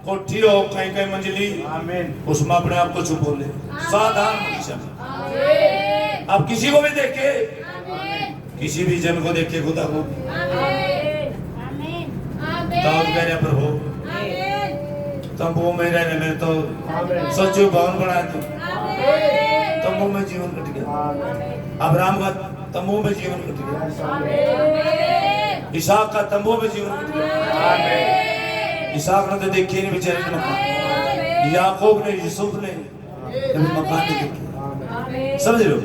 कोठी हो, कहीं कहीं मंजिली, उसमें अपने आप को छुपो ले, साधारण मनुष्य में। अब किसी को भी देखे, किसी भी जन को देखे खुदा को, दाऊद कह रहे प्रभु तंबू में रहने में तो सच्चो भवन बनाया तू, तंबू में जीवन कट गया। अब्राहम का तंबू में जीवन कट गया, इसहाक का तंबू में जीवन कट गया। इसहाक ने तो देखे नहीं बेचारे के मकान, याकूब ने यूसुफ ने कभी मकान नहीं देखे, समझ लो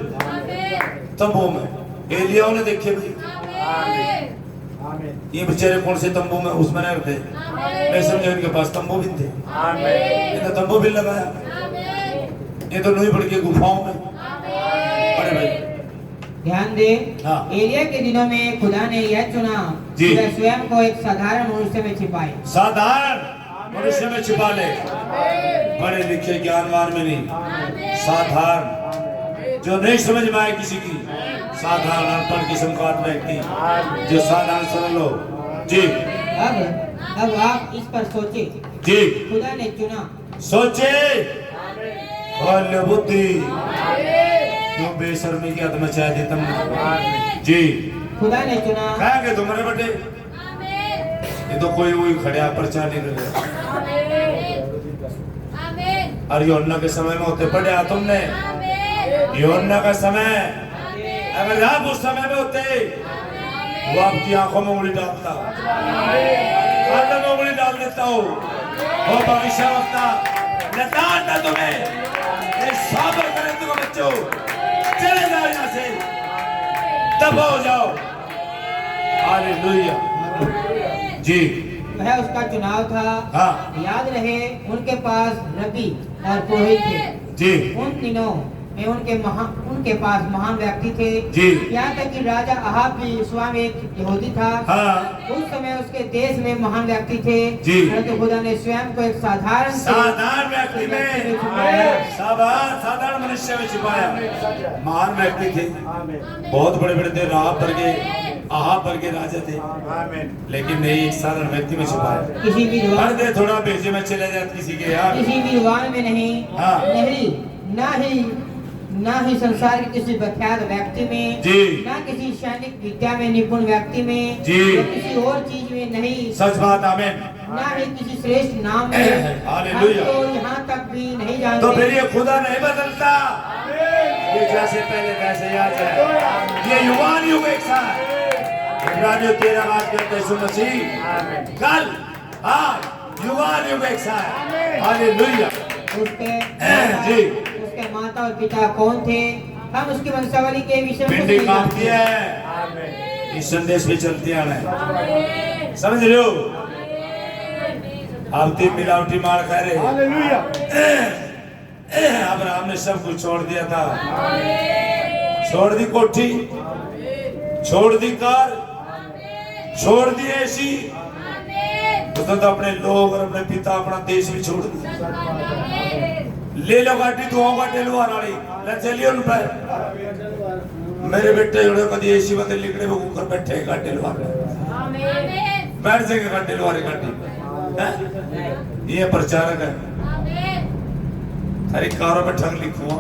तंबू में। एलिया ने देखे भाई, ये बेचारे कौन से तंबू में उसमें नहीं रहते, नहीं समझे उनके पास तंबू भी थे, इन्हें तंबू भी लगाया, ये तो नहीं पड़ के गुफाओं में पड़े भाई।
ध्यान दे,
हाँ।
एलिया के दिनों में खुदा ने यह चुना कि वह स्वयं को एक साधारण मनुष्य में छिपाए,
साधारण मनुष्य में छिपा ले, बड़े लिखे ज्ञानवान में नहीं, साधारण जो नहीं समझ में आए किसी की, साधारण अनपढ़ किस्म का व्यक्ति जो साधारण सरल हो। जी
अब आप इस पर सोचे,
जी
खुदा ने चुना,
सोचे खोल बुद्धि, क्यों बेशर्मी की आत्मा चाहे तुमने। जी
खुदा ने चुना,
कहा कि तुम्हारे बटे ये तो कोई वही खड़ा प्रचार नहीं कर रहा। और यूहन्ना के समय में होते पढ़े तुमने, यूहन्ना का समय, अगर आप उस समय में होते वो आपकी आंखों में उंगली डालता, खाते में उंगली डाल देता हो, वो भविष्यवक्ता नताता तुम्हें ये साबर करे तुम बच्चों, चले जाओ यहाँ से, दबा हो जाओ। हालेलुया। जी
वह उसका चुनाव था।
हाँ।
याद रहे उनके पास नबी और पुरोहित थे।
जी
उन दिनों में उनके पास महान व्यक्ति थे।
जी।
यहाँ तक कि राजा अहाब भी स्वयं एक यहूदी था।
हाँ।
उस समय उसके देश में महान व्यक्ति थे।
जी।
परंतु खुदा ने स्वयं को एक साधारण
व्यक्ति में साधारण मनुष्य में छिपाया। महान व्यक्ति थे, बहुत बड़े बड़े थे, अहाब वर्गे राजा थे, लेकिन नहीं, एक साधारण व्यक्ति में छिपाया।
किसी विद्वान
दे थोड़ा भेजे में चले जाते किसी के यार,
किसी विद्वान में नहीं,
हाँ।
नहीं, ना ही संसार के किसी प्रख्यात व्यक्ति में,
जी।
ना किसी सैनिक विद्या में निपुण व्यक्ति में,
जी।
या किसी और चीज में नहीं,
सच बात, आमीन।
ना ही किसी श्रेष्ठ नाम में,
हालेलुया।
हम तो यहाँ तक भी नहीं जानते।
तो फिर ये खुदा नहीं बदलता, ये जैसे पहले वैसे याद है। ये युवान युग एक साथ इब्रानियों 13 बात कहते हैं, यीशु मसीह कल आज युवान युग एक साथ। हालेलुया।
उसके माता और पिता कौन थे, हम उसकी वंशावली के विषय में
पिंडी कामती है, इस संदेश में चलती आना है, समझ रहे हो। अब 3 मिलावटी मार खा रहे। अब्राहम ने सब कुछ छोड़ दिया था, छोड़ दी कोठी, छोड़ दी कार, छोड़ दी ऐसी, उसने तो अपने लोग और अपने पिता, अपना देश भी छोड़ दिया। ले लो गाड़ी, दुआओं का टेलवा नाली ले चलिए उन पर। मेरे बेटे जोड़े कभी ऐसी बंदे लिखने में ऊपर बैठे गाड़ी टेलवा बैठ जाएंगे गाड़ी टेलवा रही गाड़ी। ये प्रचारक है, अरे कारों में ठग लिखूं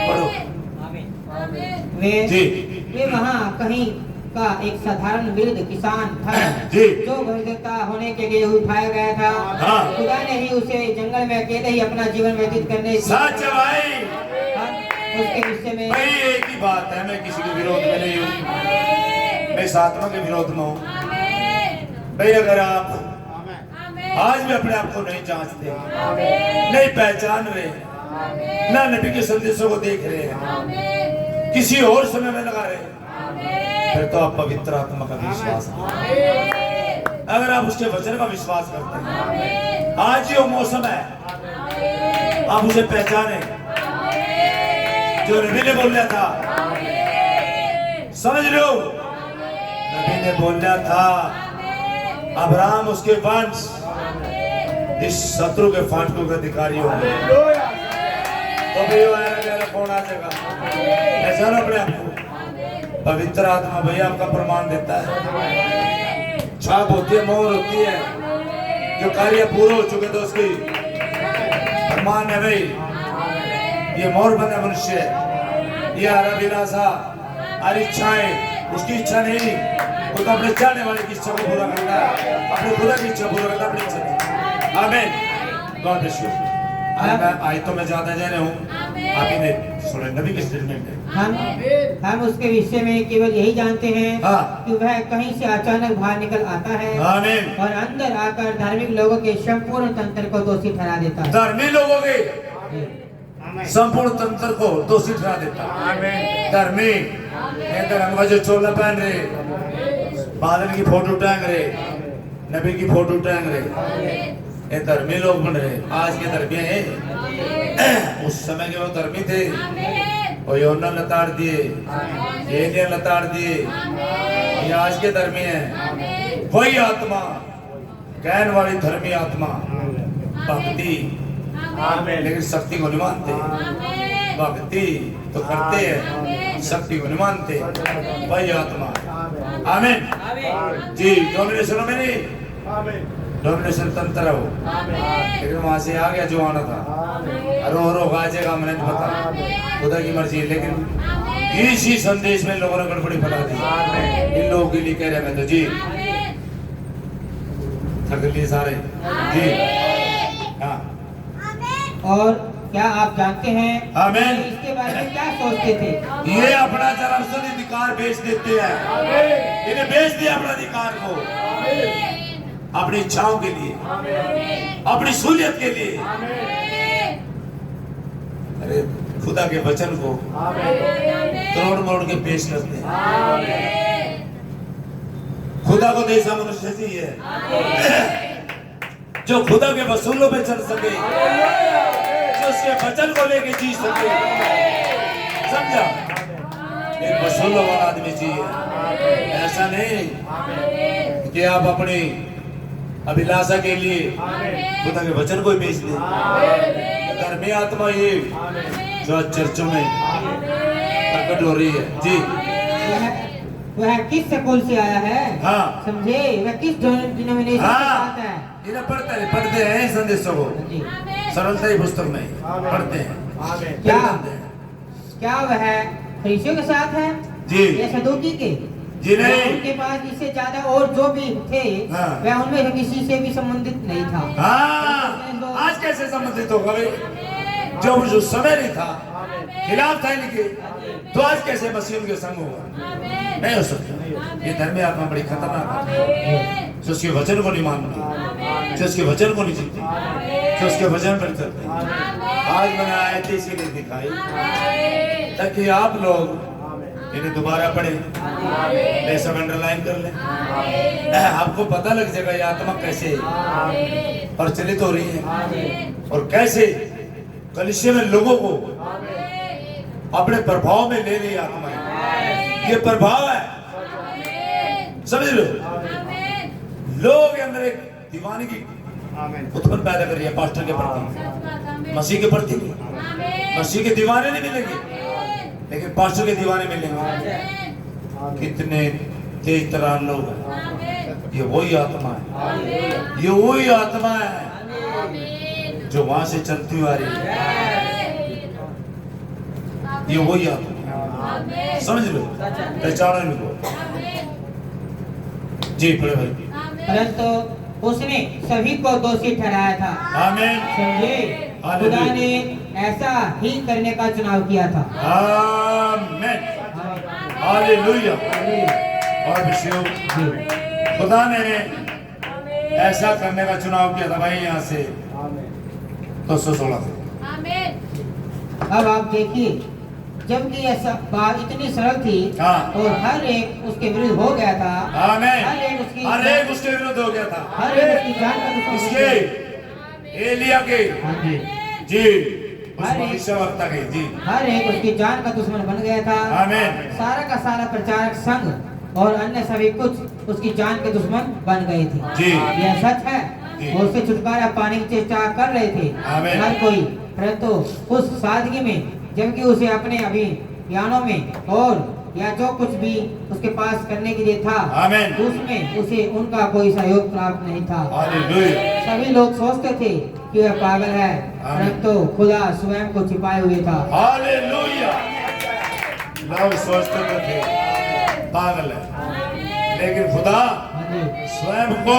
पढ़ो
वे वहाँ कहीं का एक साधारण वृद्ध किसान था, जो भयदत्ता होने के लिए उठाया गया था।
हाँ।
खुदा ने ही उसे जंगल में अकेले ही अपना जीवन व्यतीत करने की उसके विषय में।
भाई एक ही बात है, मैं किसी के विरोध में नहीं हूँ, मैं इस आत्मा के विरोध में हूँ। भाई अगर आप आज भी अपने आप को नहीं जांचते, नहीं पहचान रहे, ना नबी के संदेशों को देख रहे हैं, किसी और समय में लगा रहे, फिर तो आप पवित्र आत्मा का विश्वास करें। अगर आप उसके वचन का विश्वास करते हैं, आज ये वो मौसम है, आप उसे पहचाने जो नबी ने बोला था। समझ लो, नबी ने बोला था अब्राहम उसके वंश इस शत्रु के फाटकों का अधिकारी होंगे। तो भी मेरा कौन आ जाएगा, ऐसा ना अपने आप को। पवित्र आत्मा भैया आपका प्रमाण देता है, छाप होती है, मोहर होती है, जो कार्य पूरे हो चुके थे उसकी प्रमाण है। भाई ये मोहर बंदा मनुष्य है, ये अभिलाषा हर इच्छाएं उसकी इच्छा नहीं, वो तो अपने चाहने वाले की इच्छा को पूरा करता है, अपने खुदा की इच्छा पूरा करता है, अपनी इच्छा। आमीन। God bless you. आज तो मैं ज्यादा जा रहा हूँ, आप ही ने सुने नबी के स्टेटमेंट है।
हम उसके विषय में केवल यही जानते हैं,
हाँ।
कि वह कहीं से अचानक बाहर निकल आता है,
आमीन।
और अंदर आकर धार्मिक लोगों के संपूर्ण तंत्र को दोषी ठहरा देता है।
धर्मी लोगों के संपूर्ण तंत्र को दोषी ठहरा देता है। धर्मी रंगवा जो चोला पहन रहे, बादल की फोटो टांग रहे, नबी की फोटो टांग रहे, ये धर्मी लोग बन रहे। आज के धर्मी है, उस समय के वो धर्मी थे, वो योना लताड़ दिए, ये लताड़ दिए, ये आज के धर्मी है। वही आत्मा, कहन वाली धर्मी आत्मा, भक्ति, लेकिन शक्ति को नहीं मानते। भक्ति तो करते हैं, शक्ति को नहीं मानते। वही आत्मा, आमीन जी। डोमिनेशन में नहीं, डोमिनेशन तंत्र है वो, लेकिन वहां से आ गया जो आना था। रो रो गाजेगा, मैंने नहीं पता, खुदा की मर्जी। लेकिन इसी संदेश में लोगों ने गड़बड़ी फैला दी। इन लोगों के लिए कह रहे मैं तो जी थक लिए सारे जी। हाँ।
और क्या आप जानते हैं
आमीन।
इसके बारे में क्या सोचते थे?
ये अपना जन्मसिद्ध अधिकार बेच देते हैं, इन्हें बेच दिया अपना अधिकार को, अपनी इच्छाओं के लिए, अपनी सहूलियत के लिए। अरे खुदा के वचन को तोड़ मोड़ के पेश करते हैं। खुदा को जैसा मनुष्य चाहिए जो खुदा के वसूलों पे चल सके, जो उसके वचन को लेके जी सके। समझा? एक वसूल वाला आदमी चाहिए, ऐसा नहीं कि आप अपनी अभिलाषा के लिए खुदा के वचन को ही बेच दें। धर्मी आत्मा ये जो आज चर्चों में प्रकट हो रही है जी।
वह किस स्कूल से आया है?
हाँ।
समझे? वह किस डिनोमिनेशन से आता है?
इन्हें पढ़ते हैं संदेशों को सरलता ही पुस्तक में पढ़ते हैं।
क्या वह फरीसियों के साथ है
जी
या सदूकी के?
जी नहीं,
उनके पास इससे ज्यादा और जो भी थे वह उनमें से किसी से भी संबंधित नहीं था।
हाँ, आज कैसे संबंधित होगा भाई? जब उस समय नहीं था, खिलाफ था इनके, तो आज कैसे मसीह उनके संग होगा? नहीं हो सकता। ये धर्मी आत्मा बड़ी खतरनाक है, जो उसके वचन को नहीं मानती, जो उसके वचन को नहीं जीती, जो उसके वचन पर चलते। आज मैंने आयत इसीलिए दिखाई ताकि आप लोग इन्हें दोबारा पढ़ें, ये सब अंडरलाइन कर लें, आपको पता लग जाएगा ये आत्मा कैसे प्रचलित हो रही है और कैसे कलीसिया में लोगों को अपने प्रभाव में ले रही आत्मा है। ये प्रभाव है, समझ लो। लोग के अंदर एक दीवानगी उत्पन्न पैदा कर रही है पास्टर के प्रति, मसीह के प्रति। मसीह के दीवाने नहीं मिलेंगे, लेकिन पास्टर के दीवाने मिलेंगे। कितने तेज तरह लोग हैं। ये वही आत्मा है, ये वही आत्मा है जो वहां से चलती हुई आ रही है। ये वही आत्मा है, समझ लो, पहचानो इनको जी। बड़े भाई,
परंतु उसने सभी को दोषी ठहराया था।
आमीन।
समझे? खुदा ने ऐसा ही करने का चुनाव किया था।
आमीन, हालेलुया। और विषयों खुदा ने ऐसा करने का चुनाव किया था भाई। यहाँ से 216 से
अब आप देखिए, जबकि ऐसा बात इतनी सरल थी और हर एक उसके विरुद्ध हो गया था।
आमीन।
हर एक
उसके विरुद्ध हो गया था।
हर एक उसकी जान का दुश्मन हो गया।
इसके एलिया के जी, उस भविष्यवक्ता के जी,
हर एक उसकी जान का दुश्मन बन गया था।
आमीन।
सारा का सारा प्रचारक संघ और अन्य सभी कुछ उसकी जान के दुश्मन बन गए थे
जी।
यह सच है। वो उससे छुटकारा पाने की चेष्टा कर रहे थे
आमीन।
हर कोई, परंतु उस सादगी में, जबकि उसे अपने अभियानों में और या जो कुछ भी उसके पास करने के लिए था,
आमीन,
उसमें उसे उनका कोई सहयोग प्राप्त नहीं था।
हालेलुया।
सभी लोग सोचते थे कि वह पागल है, परंतु खुदा स्वयं को छिपाए हुए था।
हालेलुया। लोग सोचते तो थे पागल है, लेकिन खुदा स्वयं को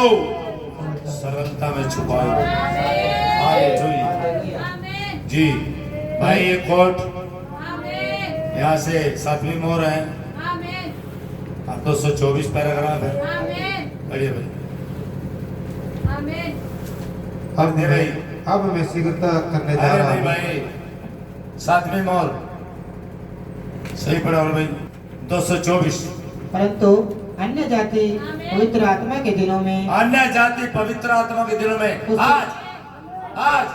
सरलता में छुपाए। हालेलुया जी। भाई ये कोट यहाँ से 7वीं मोहर है, 224 पैराग्राफ है। बढ़िया भाई।
अब मैं शीघ्रता करने जा
अरे
रहा
नहीं
हूँ।
भाई, 7वीं मोहर सही पढ़ा भाई। 224।
परंतु अन्य जाति पवित्र आत्मा के दिनों में,
अन्य जाति पवित्र आत्मा के दिनों में आज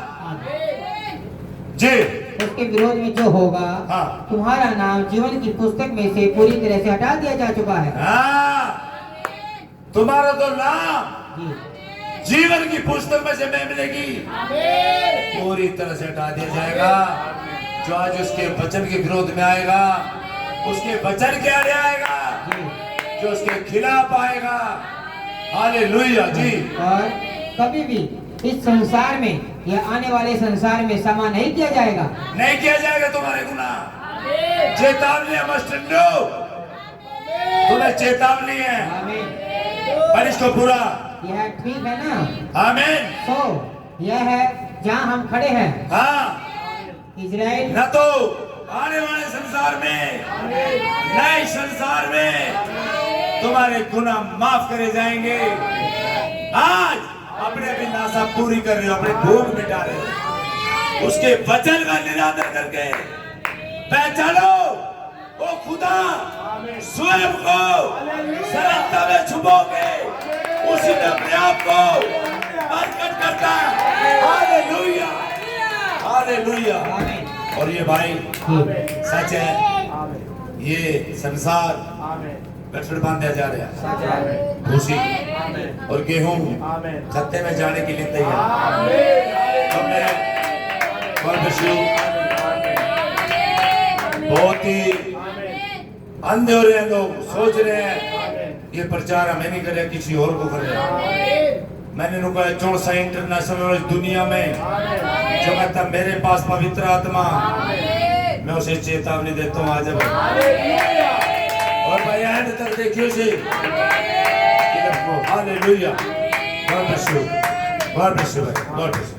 जी
उसके विरोध में जो होगा,
हाँ।
तुम्हारा नाम जीवन की पुस्तक में से पूरी तरह से हटा दिया जा चुका है।
तुम्हारा तो नाम जीवन की पुस्तक में से नहीं मिलेगी, पूरी तरह से हटा दिया जाएगा। जो आज उसके वचन के विरोध में आएगा, उसके वचन के आड़े आएगा, जो उसके खिलाफ आएगा। हालेलुया जी।
और कभी भी इस संसार में या आने वाले संसार में क्षमा नहीं किया जाएगा।
नहीं किया जाएगा तुम्हारे गुनाह। चेतावनी है मस्टंडो, तुम्हें चेतावनी है। पर इसको पूरा,
यह ठीक है ना?
आमीन।
तो यह है जहाँ हम खड़े हैं।
हाँ,
इजराइल
न तो आने वाले संसार में, नए संसार में तुम्हारे गुनाह माफ करे जाएंगे। आज अपने अभिलाषा पूरी कर रहे हो, अपने भूख मिटा रहे हो, उसके वचन का निरादर करके पहचानो वो खुदा स्वयं को सरलता में छुपोगे, उसी में अपने आप को प्रकट करता है। Hallelujah, hallelujah. हालेलुया।
आमीन।
और ये भाई
जी,
सच है, ये संसार गठड़ बांधा जा रहा है,
सच है।
भूसी और गेहूं खत्ते में जाने के लिए तैयार। तो मैं बहुत ही अंधे हो रहे हैं, लोग सोच रहे हैं ये प्रचार हमें नहीं करे, किसी और को कर रहे हैं। मैंने उनको चौसा इंटरनेशनल दुनिया में जो कहता मेरे पास पवित्र आत्मा, मैं उसे चेतावनी देता हूँ आज। और भाई एंड तक देखिए उसे। Hallelujah. God bless you, God bless you, God bless you.